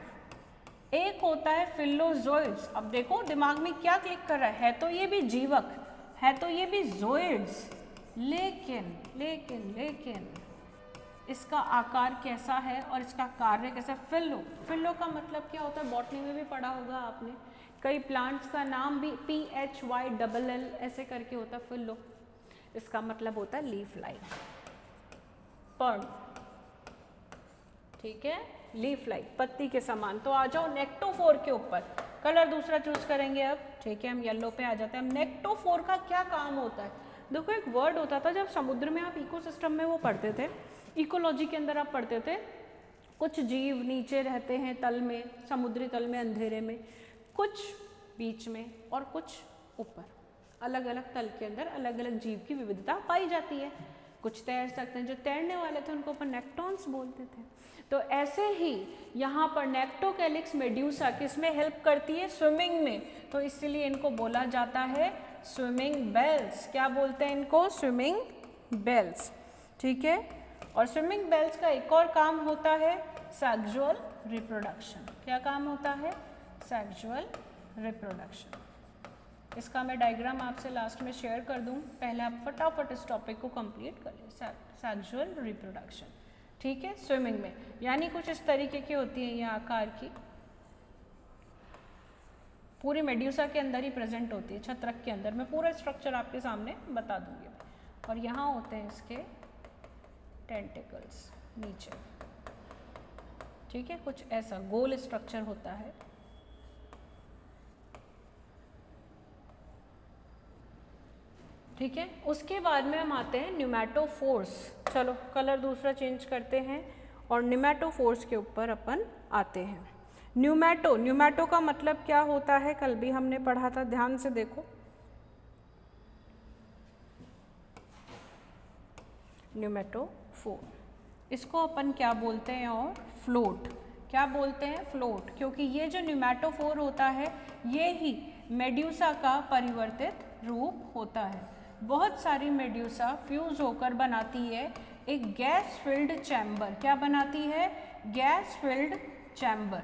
एक होता है फिलोजोइड्स। अब देखो दिमाग में क्या क्लिक कर रहा है तो ये भी जीवक है, तो ये भी जोइड्स, लेकिन लेकिन लेकिन इसका आकार कैसा है और इसका कार्य कैसा। फिलो का मतलब क्या होता है, बॉटनी में भी पढ़ा होगा आपने, कई प्लांट्स का नाम भी PHYLL ऐसे करके होता है फिलो। इसका मतलब होता है लीफ लाइक, पर्म। ठीक है, लीफ लाइक, पत्ती के समान। तो आ जाओ नेक्टोफोर के ऊपर, कलर दूसरा चूज करेंगे अब। ठीक है, हम येलो पे आ जाते हैं। अब नेक्टोफोर का क्या काम होता है, देखो एक वर्ड होता था जब समुद्र में आप इकोसिस्टम में वो पढ़ते थे, इकोलॉजी के अंदर आप पढ़ते थे, कुछ जीव नीचे रहते हैं तल में, समुद्री तल में अंधेरे में, कुछ बीच में और कुछ ऊपर, अलग अलग तल के अंदर अलग अलग जीव की विविधता पाई जाती है। कुछ तैर सकते हैं, जो तैरने वाले थे उनको अपन नेक्टॉन्स बोलते थे। तो ऐसे ही यहाँ पर नेक्टोकैलिक्स मेड्यूसा किसमें हेल्प करती है, स्विमिंग में, तो इसलिए इनको बोला जाता है स्विमिंग बेल्स। क्या बोलते हैं इनको, स्विमिंग बेल्स। ठीक है, और स्विमिंग बेल्स का एक और काम होता है सेक्सुअल रिप्रोडक्शन। क्या काम होता है? Sexual reproduction. इसका मैं डायग्राम आपसे लास्ट में शेयर कर दूं, पहले आप फटाफट इस टॉपिक को कंप्लीट करिए। सेक्सुअल रिप्रोडक्शन, ठीक है। स्विमिंग में यानी कुछ इस तरीके की होती है, ये आकार की, पूरी मेड्यूसा के अंदर ही प्रेजेंट होती है, छत्रक के अंदर। मैं पूरा स्ट्रक्चर आपके सामने बता दूंगी। और यहाँ होते हैं इसके टेंटिकल्स नीचे, ठीक है। कुछ ऐसा गोल स्ट्रक्चर होता है। ठीक है, उसके बाद में हम आते हैं न्यूमैटोफोर्स। चलो कलर दूसरा चेंज करते हैं और न्यूमैटोफोर्स के ऊपर अपन आते हैं। न्यूमैटो का मतलब क्या होता है? कल भी हमने पढ़ा था, ध्यान से देखो। न्यूमैटोफोर, इसको अपन क्या बोलते हैं? और फ्लोट। क्या बोलते हैं? फ्लोट। क्योंकि ये जो न्यूमैटोफोर होता है ये ही मेड्यूसा का परिवर्तित रूप होता है। बहुत सारी मेड्यूसा फ्यूज होकर बनाती है एक गैस फिल्ड चैम्बर। क्या बनाती है? Gas filled chamber.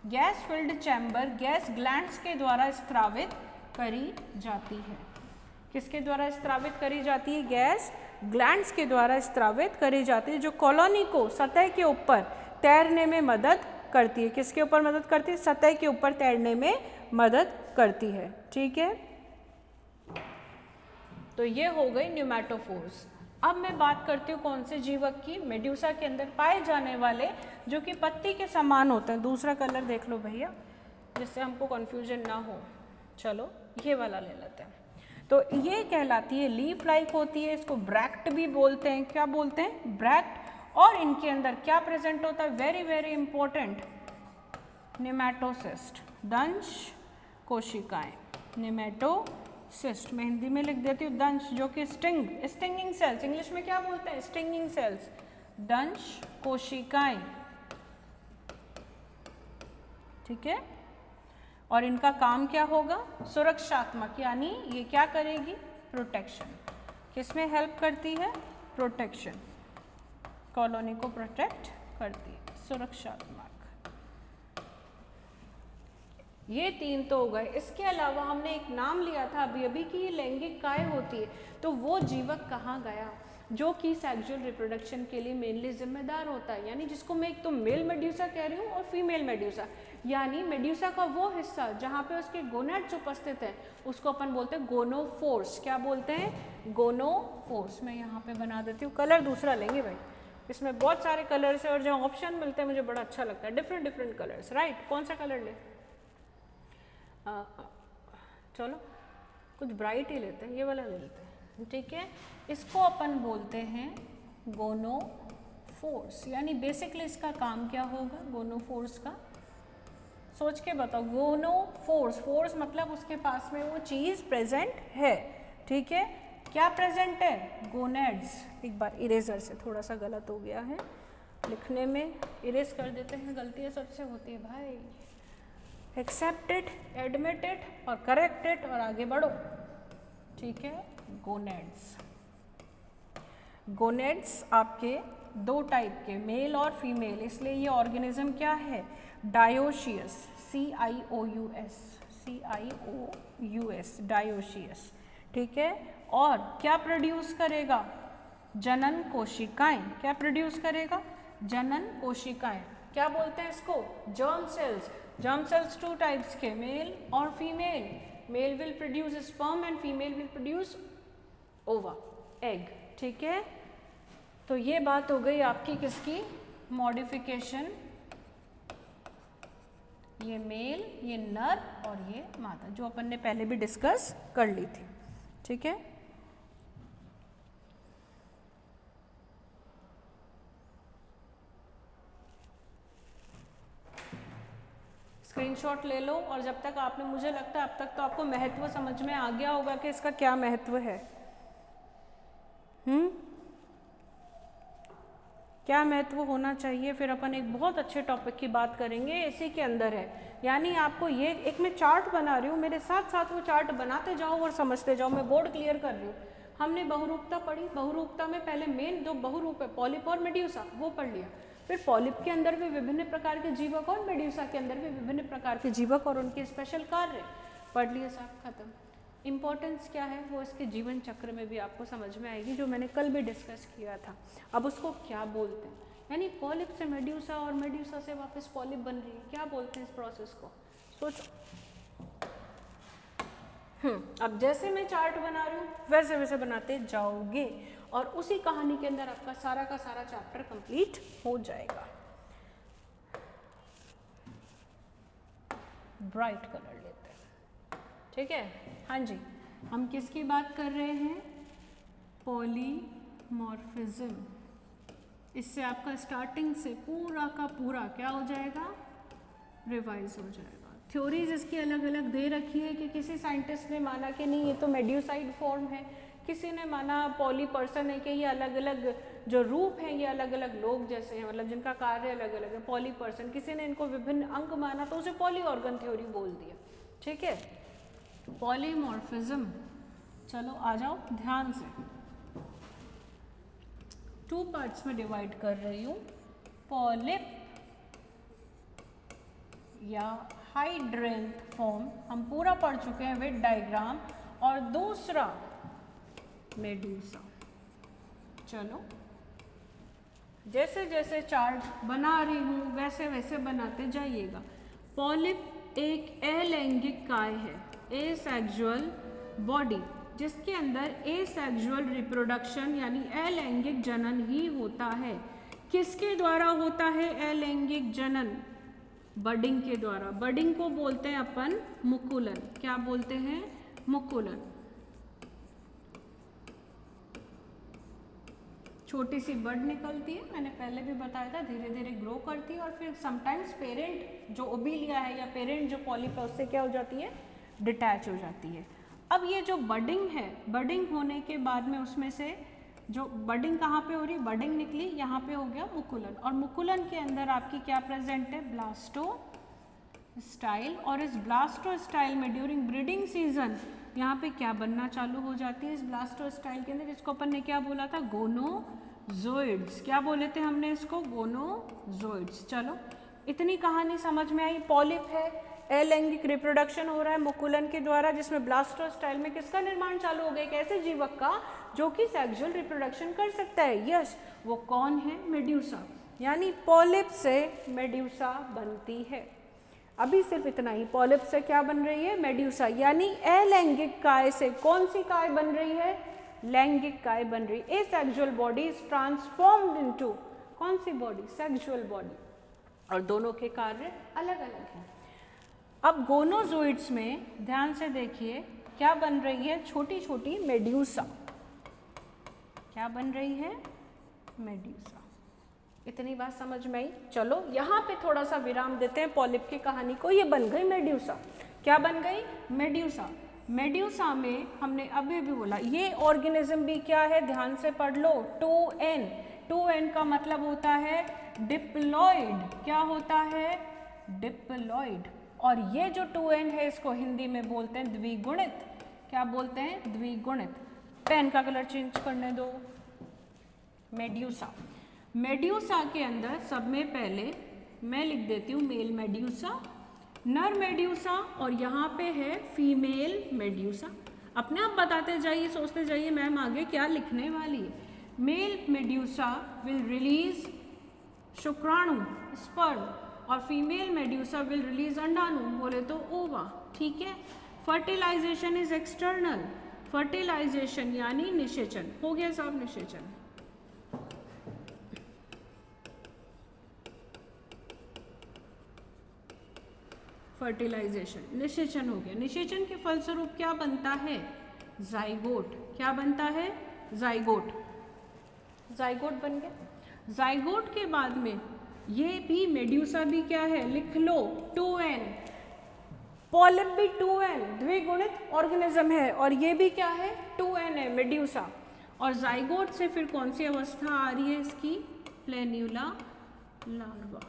Gas filled chamber gas glands के द्वारा स्त्रावित करी जाती है। किसके द्वारा स्त्रावित करी जाती है? गैस ग्लैंड्स के द्वारा स्त्रावित करी जाती है, जो कॉलोनी को सतह के ऊपर तैरने में मदद करती है। किसके ऊपर मदद करती है? सतह के ऊपर तैरने में मदद करती है, ठीक है। तो ये हो गई न्यूमैटोफोर्स। अब मैं बात करती हूँ कौन से जीवक की? मेड्यूसा के अंदर पाए जाने वाले जो कि पत्ती के समान होते हैं। दूसरा कलर देख लो भैया, जिससे हमको कन्फ्यूजन ना हो। चलो ये वाला ले लेते हैं। तो ये कहलाती है लीफ लाइक होती है, इसको ब्रैक्ट भी बोलते हैं। क्या बोलते हैं? ब्रैक्ट। और इनके अंदर क्या प्रेजेंट होता है? वेरी वेरी इंपॉर्टेंट, नेमैटोसिस्ट, दंश कोशिकाएं। नेमैटोसिस्ट मैं हिंदी में लिख देती हूँ दंश, जो कि स्टिंगिंग सेल्स, इंग्लिश में क्या बोलते हैं? स्टिंगिंग सेल्स, दंश कोशिकाएं, ठीक है। और इनका काम क्या होगा? सुरक्षात्मक, यानी ये क्या करेगी? प्रोटेक्शन। किसमें हेल्प करती है? प्रोटेक्शन, कॉलोनी को प्रोटेक्ट करती है, सुरक्षात्मक। ये तीन तो हो गए। इसके अलावा हमने एक नाम लिया था अभी अभी कि लैंगिक काय होती है, तो वो जीवक कहाँ गया जो कि सेक्सुअल रिप्रोडक्शन के लिए मेनली जिम्मेदार होता है। यानी जिसको मैं एक तो मेल मेड्यूसा कह रही हूँ और फीमेल मेड्यूसा, यानी मेड्यूसा का वो हिस्सा जहाँ पे उसके गोनेड्स उपस्थित है उसको अपन बोलते हैं गोनोफोर्स। क्या बोलते हैं? गोनोफोर्स। मैं यहाँ पे बना देती हूँ, कलर दूसरा लेंगे भाई, इसमें बहुत सारे कलर्स है और जो ऑप्शन मिलते हैं मुझे बड़ा अच्छा लगता है, डिफरेंट डिफरेंट कलर्स, राइट। कौन सा कलर ले? चलो कुछ ब्राइट ही लेते हैं, ये वाला ले लेते हैं, ठीक है। इसको अपन बोलते हैं गोनोफोर्स। यानी बेसिकली इसका काम क्या होगा गोनोफोर्स का? सोच के बताओ। गोनोफोर्स, फोर्स मतलब उसके पास में वो चीज़ प्रेजेंट है, ठीक है। क्या प्रेजेंट है? गोनेड्स। एक बार इरेजर से थोड़ा सा गलत हो गया है लिखने में, इरेज कर देते हैं, गलतियाँ सबसे होती है भाई। एक्सेप्टेड, एडमिटेड और करेक्टेड और आगे बढ़ो, ठीक है। गोनेड्स। गोनेड्स आपके दो टाइप के, मेल और फीमेल, इसलिए ये ऑर्गेनिज्म क्या है? डायोशियस, CIOUS, CIOUS, डायोशियस, ठीक है। और क्या प्रोड्यूस करेगा? जनन कोशिकाएं। क्या प्रोड्यूस करेगा? जनन कोशिकाएं। क्या बोलते हैं इसको? Germ cells. Germ cells two types के, मेल और female. Male will produce sperm and female will produce ova, egg, ठीक है। तो ये बात हो गई आपकी किसकी? मॉडिफिकेशन। ये मेल, ये नर और ये मादा, जो अपन ने पहले भी डिस्कस कर ली थी, ठीक है। स्क्रीनशॉट ले लो और जब तक आपने, मुझे लगता है अब तक तो आपको महत्व समझ में आ गया होगा कि इसका क्या महत्व है। क्या महत्व होना चाहिए, फिर अपन एक बहुत अच्छे टॉपिक की बात करेंगे, इसी के अंदर है। यानी आपको ये एक मैं चार्ट बना रही हूँ, मेरे साथ साथ वो चार्ट बनाते जाओ और समझते जाओ। मैं बोर्ड क्लियर कर रही हूँ। हमने बहुरूपता पढ़ी, बहुरूपता में पहले मेन जो बहुरूप है पॉलिप और मेड्यूसा वो पढ़ लिया। फिर पॉलिप के अंदर भी विभिन्न प्रकार के जीवक और मेड्यूसा के अंदर भी विभिन्न प्रकार के जीवक और उनके स्पेशल कार्य पढ़ लिए साहब, खत्म। इम्पोर्टेंस क्या है वो इसके जीवन चक्र में भी आपको समझ में आएगी, जो मैंने कल भी डिस्कस किया था। अब उसको क्या बोलते हैं, यानी पॉलिप से मेड्यूसा और मेड्यूसा से वापस पॉलिप बन रही है, क्या बोलते हैं इस प्रोसेस को, सोचो। अब जैसे मैं चार्ट बना रही हूँ वैसे वैसे बनाते जाओगे और उसी कहानी के अंदर आपका सारा का सारा चैप्टर कंप्लीट हो जाएगा। ब्राइट कलर लेते हैं, ठीक है। हाँ जी, हम किसकी बात कर रहे हैं, पॉलीमॉर्फिज्म। इससे आपका स्टार्टिंग से पूरा का पूरा क्या हो जाएगा, रिवाइज हो जाएगा। थ्योरीज इसकी अलग अलग दे रखी है कि किसी साइंटिस्ट ने माना कि नहीं ये तो मेड्यूसाइड फॉर्म है, किसी ने माना पॉली पर्सन है कि ये अलग अलग जो रूप हैं ये अलग अलग लोग जैसे हैं, मतलब जिनका कार्य अलग अलग है, पॉली पर्सन। किसी ने इनको विभिन्न अंग माना तो उसे पॉली ऑर्गन थ्योरी बोल दिया, ठीक है। पॉलीमॉर्फिज्म, चलो आ जाओ ध्यान से, 2 पार्ट्स में डिवाइड कर रही हूँ। पॉलिप या हाइड्रेंथ फॉर्म हम पूरा पढ़ चुके हैं विद डायग्राम, और दूसरा मेड्यूसा। चलो जैसे जैसे चार्ट बना रही हूँ वैसे वैसे बनाते जाइएगा। पॉलिप एक अलैंगिक काय है, एसेक्सुअल बॉडी, जिसके अंदर एसेक्सुअल रिप्रोडक्शन यानी अलैंगिक जनन ही होता है। किसके द्वारा होता है अलैंगिक जनन, बडिंग के द्वारा। बडिंग को बोलते हैं अपन मुकुलन, क्या बोलते हैं, मुकुलन। छोटी सी बड निकलती है, मैंने पहले भी बताया था, धीरे धीरे ग्रो करती है और फिर समटाइम्स पेरेंट जो ओबिलिया है या पेरेंट जो पॉलिप है उससे क्या हो जाती है, डिटैच हो जाती है। अब ये जो बडिंग है, बडिंग होने के बाद में उसमें से जो बडिंग कहाँ पे हो रही है, बडिंग निकली, यहाँ पे हो गया मुकुलन, और मुकुलन के अंदर आपकी क्या प्रेजेंट है, ब्लास्टोस्टाइल। और इस ब्लास्टोस्टाइल में ड्यूरिंग ब्रीडिंग सीजन यहाँ पे क्या बनना चालू हो जाती है इस ब्लास्टोस्टाइल के अंदर, जिसको अपन ने क्या बोला था, गोनोजोइड्स। क्या बोले थे हमने इसको, गोनोजोइड्स। चलो इतनी कहानी समझ में आई। पॉलिप है, अलैंगिक रिप्रोडक्शन हो रहा है मुकुलन के द्वारा, जिसमें ब्लास्टोस्टाइल में किसका निर्माण चालू हो गया, एक ऐसे जीवक का जो कि सेक्सुअल रिप्रोडक्शन कर सकता है। यस, वो कौन है, मेड्यूसा। यानी पॉलिप से मेड्यूसा बनती है। अभी सिर्फ इतना ही, पॉलिप से क्या बन रही है, मेड्यूसा। यानी अलैंगिक काय से कौन सी काय बन रही है, लैंगिक काय बन रही है। Asexual body is transformed into कौन सी बॉडी, सेक्सुअल बॉडी, और दोनों के कार्य अलग अलग हैं। अब गोनोजोइड्स में ध्यान से देखिए क्या बन रही है, छोटी छोटी मेड्यूसा। क्या बन रही है, मेड्यूसा। इतनी बात समझ में आई। चलो यहाँ पे थोड़ा सा विराम देते हैं पॉलिप की कहानी को। ये बन गई मेड्यूसा। क्या बन गई, मेड्यूसा। मेड्यूसा में हमने अभी भी बोला ये ऑर्गेनिज्म भी क्या है, ध्यान से पढ़ लो, 2n। 2n का मतलब होता है डिप्लॉइड। क्या होता है, डिप्लॉइड। और ये जो 2n है इसको हिंदी में बोलते हैं द्विगुणित। क्या बोलते हैं, द्विगुणित। पेन का कलर चेंज करने दो। मेड्यूसा, मेड्यूसा के अंदर सब में पहले मैं लिख देती हूँ मेल मेड्यूसा, नर मेड्यूसा, और यहाँ पे है फीमेल मेड्यूसा। अपने आप बताते जाइए, सोचते जाइए मैम आगे क्या लिखने वाली है। मेल मेड्यूसा विल रिलीज शुक्राणु, स्पर्म, और फीमेल मेड्यूसा विल रिलीज अंडाणु, बोले तो ओवा। ठीक है। फर्टिलाइजेशन इज एक्सटर्नल, फर्टिलाइजेशन यानी निषेचन। हो गया साहब, निषेचन। फर्टिलाइजेशन, निषेचन हो गया। निषेचन के फलस्वरूप क्या बनता है, जाइगोट। क्या बनता है, जाइगोट। जाइगोट बन गया। जाइगोट के बाद में ये भी मेड्यूसा भी क्या है, लिख लो 2n। पॉलिप भी 2n, द्विगुणित ऑर्गेनिज्म है, और ये भी क्या है, 2n है, मेड्यूसा। और जाइगोट से फिर कौन सी अवस्था आ रही है इसकी, प्लेन्यूला लार्वा।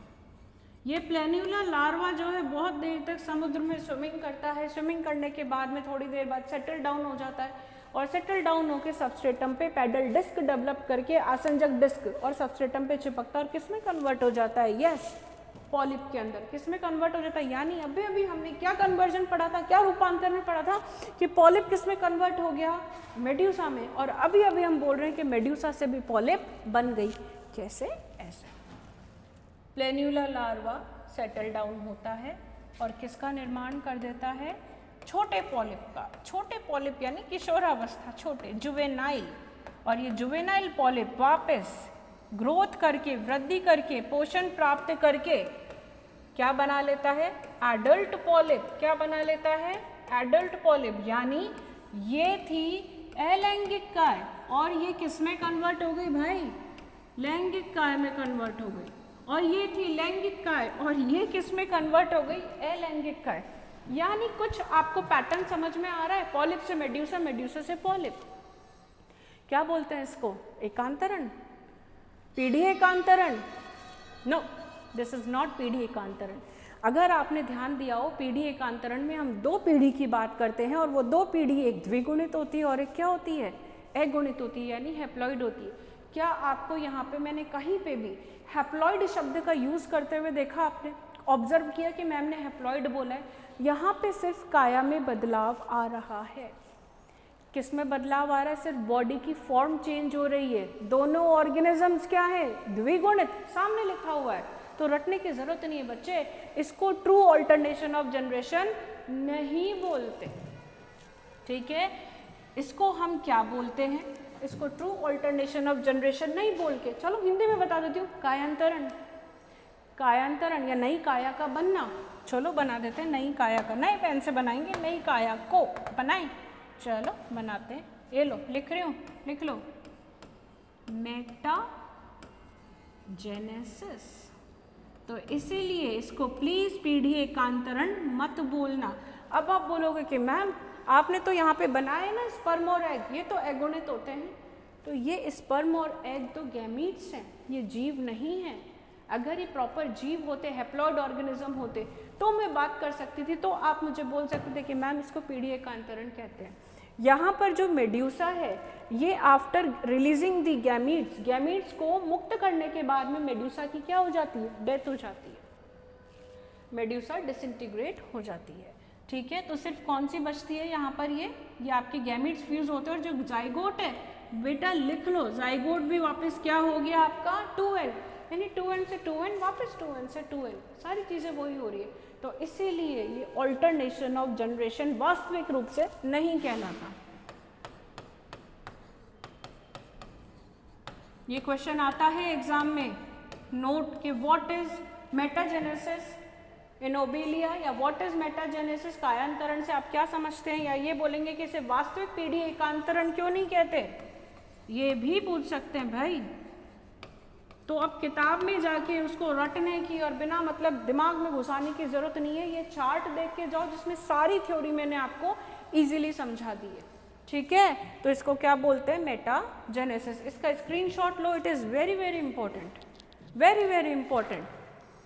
ये प्लेन्यूला लार्वा जो है बहुत देर तक समुद्र में स्विमिंग करता है। स्विमिंग करने के बाद में थोड़ी देर बाद सेटल डाउन हो जाता है, और सेटल डाउन होकर सबस्ट्रेटम पे पेडल डिस्क डेवलप करके आसंजक डिस्क और सबस्ट्रेटम पे चिपकता है और किस में कन्वर्ट हो जाता है? यस, पॉलिप के अंदर किस में कन्वर्ट हो जाता है? यानी अभी अभी हमने क्या कन्वर्जन पढ़ा था, क्या रूपांतरण पढ़ा था कि पॉलिप किस में कन्वर्ट हो गया? मेड्यूसा में। और अभी अभी हम बोल रहे हैं कि मेड्यूसा से भी पॉलिप बन गई। कैसे? ऐसे प्लेन्यूलर लार्वा सेटल डाउन होता है और किसका निर्माण कर देता है? छोटे पॉलिप का। छोटे पॉलिप यानी किशोरावस्था, छोटे जुवेनाइल। और ये जुवेनाइल पॉलिप वापस ग्रोथ करके, वृद्धि करके, पोषण प्राप्त करके क्या बना लेता है? Adult polyp. क्या बना लेता है? Adult polyp. यानी ये थी अलैंगिक काय और ये किस में कन्वर्ट हो गई भाई? लैंगिक काय में कन्वर्ट हो गई। और ये थी लैंगिक काय और ये किस में कन्वर्ट हो गई? अलैंगिक काय। यानी कुछ आपको पैटर्न समझ में आ रहा है? पॉलिप से मेड्यूसा, मेड्यूसा से पॉलिप। क्या बोलते हैं इसको? एकांतरण, पीढ़ी एकांतरण। नो, दिस इज नॉट पीढ़ी एकांतरण। अगर आपने ध्यान दिया हो, पीढ़ी एकांतरण में हम दो पीढ़ी की बात करते हैं और वो दो पीढ़ी एक द्विगुणित होती है और एक क्या होती है? अगुणित होती है, यानी हैप्लॉइड होती है। क्या आपको यहाँ पे मैंने कहीं पे भी हैप्लॉइड शब्द का यूज करते हुए देखा? आपने ऑब्जर्व किया कि मैम ने हैप्लॉइड बोला है? यहाँ पे सिर्फ काया में बदलाव आ रहा है। किस में बदलाव आ रहा है? सिर्फ बॉडी की फॉर्म चेंज हो रही है। दोनों ऑर्गेनिजम्स क्या है? द्विगुणित। सामने लिखा हुआ है, तो रटने की जरूरत नहीं है बच्चे। इसको ट्रू ऑल्टरनेशन ऑफ जनरेशन नहीं बोलते, ठीक है? इसको हम क्या बोलते हैं? इसको ट्रू ऑल्टरनेशन ऑफ जनरेशन नहीं बोल के, चलो हिंदी में बता देती हूँ, कायांतरण। कायांतरण या नई काया का बनना। चलो बना देते हैं नई काया का। नए पेन से बनाएंगे, नई काया को बनाएं। चलो बनाते हैं। ये लो, लिख रही हूँ, लिख लो। मेटाजेनेसिस। तो इसीलिए इसको प्लीज पीढ़ी एकांतरण मत बोलना। अब आप बोलोगे कि मैम आपने तो यहाँ पे बनाए ना स्पर्म और एग, ये तो अगुणित होते हैं। तो ये स्पर्म और एग तो गैमीट्स हैं, ये जीव नहीं है। अगर ये प्रॉपर जीव होते, हैप्लॉइड ऑर्गेनिज्म होते, तो मैं बात कर सकती थी, तो आप मुझे बोल सकते थे कि मैम इसको पीढ़ी एकांतरण कहते हैं। यहाँ पर जो मेड्यूसा है, ये आफ्टर रिलीजिंग दी गैमीट्स, गैमीट्स को मुक्त करने के बाद में मेड्यूसा की क्या हो जाती है? डेथ हो जाती है। मेड्यूसा डिसइंटीग्रेट हो जाती है, ठीक है? तो सिर्फ कौन सी बचती है यहाँ पर? ये आपके गैमीट्स फ्यूज होते हैं और जो जाइगोट है, बेटा लिख लो, जाइगोट भी वापस क्या हो गया आपका? 2n, यानी 2n से 2n वापस 2n से 2n, सारी चीज़ें वही हो रही है। तो इसीलिए ये ऑल्टरनेशन ऑफ जनरेशन वास्तविक रूप से नहीं कहलाता। ये क्वेश्चन आता है एग्जाम में, नोट कि what is metagenesis in Obelia या व्हाट इज मेटाजेनेसिस कायांतरण से आप क्या समझते हैं? या ये बोलेंगे कि इसे वास्तविक पीढ़ी एकांतरण क्यों नहीं कहते? ये भी पूछ सकते हैं भाई। तो अब किताब में जाके उसको रटने की और बिना मतलब दिमाग में घुसाने की जरूरत नहीं है। ये चार्ट देख के जाओ जिसमें सारी थ्योरी मैंने आपको इजीली समझा दी है, ठीक है? तो इसको क्या बोलते हैं? मेटाजेनेसिस। इसका screenshot low, it is very very important, very very important.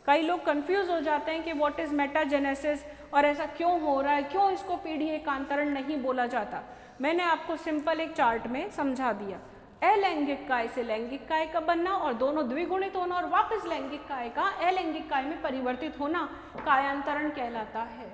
कई लोग कंफ्यूज हो जाते हैं कि व्हाट इज मेटाजेनेसिस और ऐसा क्यों हो रहा है, क्यों इसको पीढ़ी एकांतरण नहीं बोला जाता। मैंने आपको सिंपल एक चार्ट में समझा दिया। अलैंगिक काय से लैंगिक काय का बनना और दोनों द्विगुणित होना और वापस लैंगिक काय का अलैंगिक काय में परिवर्तित होना कायांतरण कहलाता है।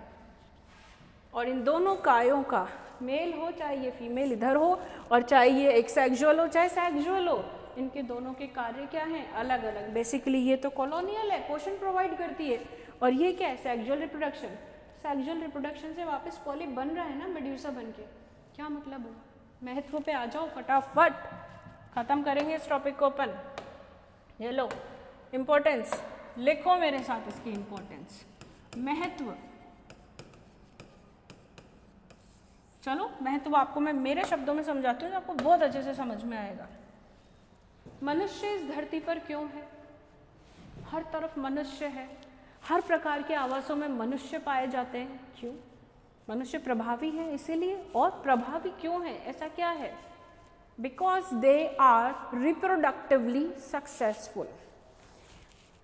और इन दोनों कायों का मेल हो, चाहे ये फीमेल इधर हो और चाहे ये एक सेक्सुअल हो चाहे सेक्सुअल हो, इनके दोनों के कार्य क्या हैं? अलग अलग। बेसिकली ये तो कॉलोनियल है, पोषण प्रोवाइड करती है, और ये क्या है? Sexual reproduction. सेक्सुअल रिप्रोडक्शन से वापस पॉलिप बन रहा है ना मेड्यूसा बन के। क्या मतलब है? महत्व पे आ जाओ फटाफट, खत्म करेंगे इस टॉपिक को अपन। ये लो, इम्पोर्टेंस लिखो मेरे साथ, इसकी इम्पोर्टेंस, महत्व। चलो महत्व आपको मैं मेरे शब्दों में समझाती हूँ, आपको बहुत अच्छे से समझ में आएगा। मनुष्य इस धरती पर क्यों है? हर तरफ मनुष्य है, हर प्रकार के आवासों में मनुष्य पाए जाते हैं। क्यों? मनुष्य प्रभावी है इसीलिए। और प्रभावी क्यों है? ऐसा क्या है? Because they are reproductively successful.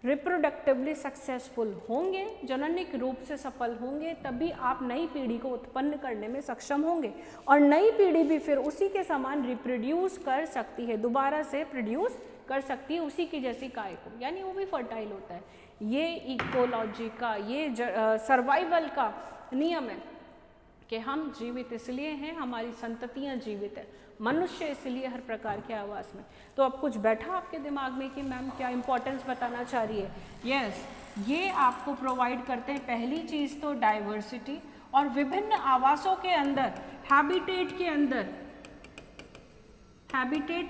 Reproductively successful होंगे, जननिक रूप से सफल होंगे, तभी आप नई पीढ़ी को उत्पन्न करने में सक्षम होंगे और नई पीढ़ी भी फिर उसी के समान रिप्रोड्यूस कर सकती है, दोबारा से प्रोड्यूस कर सकती है उसी की जैसी काय को, यानी वो भी फर्टाइल होता है। ये इकोलॉजी का, ये सर्वाइवल का नियम है कि हम जीवित इसलिए हैं, हमारी संततियाँ जीवित है, मनुष्य इसलिए हर प्रकार के आवास में। तो अब कुछ बैठा आपके दिमाग में कि मैम क्या इंपॉर्टेंस बताना चाह रही है? यस, ये आपको प्रोवाइड करते हैं पहली चीज़ तो डाइवर्सिटी, और विभिन्न आवासों के अंदर, हैबिटेट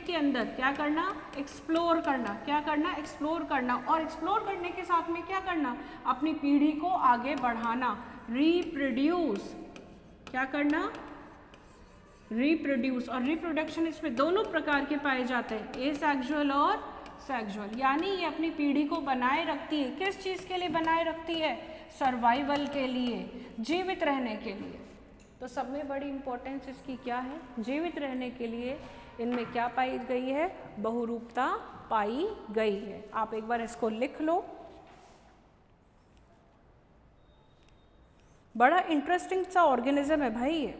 के अंदर क्या करना? एक्सप्लोर करना। क्या करना? एक्सप्लोर करना। और एक्सप्लोर करने के साथ में क्या करना? अपनी पीढ़ी को आगे बढ़ाना, रिप्रोड्यूस। क्या करना? रिप्रोड्यूस। और रिप्रोडक्शन इसमें दोनों प्रकार के पाए जाते हैं, एसेक्सुअल और सेक्सुअल, यानी ये अपनी पीढ़ी को बनाए रखती है। किस चीज़ के लिए बनाए रखती है? सर्वाइवल के लिए, जीवित रहने के लिए। तो सब में बड़ी इंपॉर्टेंस इसकी क्या है? जीवित रहने के लिए इनमें क्या पाई गई है? बहुरूपता पाई गई है। आप एक बार इसको लिख लो। बड़ा इंटरेस्टिंग सा ऑर्गेनिज्म है भाई ये।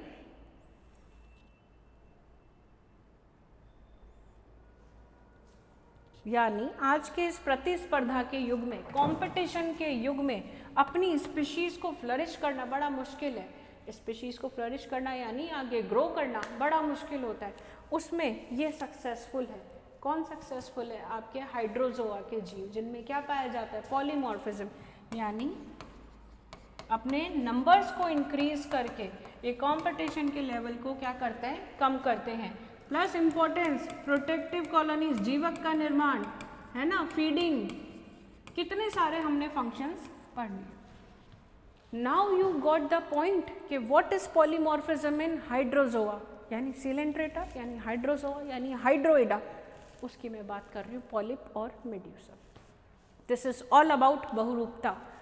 यानी आज के इस प्रतिस्पर्धा के युग में, कंपटीशन के युग में अपनी स्पीशीज को फ्लरिश करना बड़ा मुश्किल है। स्पीशीज को फ्लरिश करना यानी आगे ग्रो करना बड़ा मुश्किल होता है, उसमें ये सक्सेसफुल है। कौन सक्सेसफुल है? आपके हाइड्रोजोआ के जीव, जिनमें क्या पाया जाता है? पॉलीमॉर्फिज्म, यानी अपने नंबर्स को इंक्रीज करके ये कंपटीशन के लेवल को क्या करते हैं? कम करते हैं। प्लस इंपॉर्टेंस, प्रोटेक्टिव कॉलोनीज, जीवक का निर्माण, है ना, फीडिंग, कितने सारे हमने फंक्शंस पढ़ने। Now you got the point कि what is polymorphism in Hydrozoa, यानी सिलेंट्रेटा, यानी हाइड्रोजोआ, यानी हाइड्रोइडा, उसकी मैं बात कर रही हूँ, पॉलिप और medusa. This is all about बहुरूपता।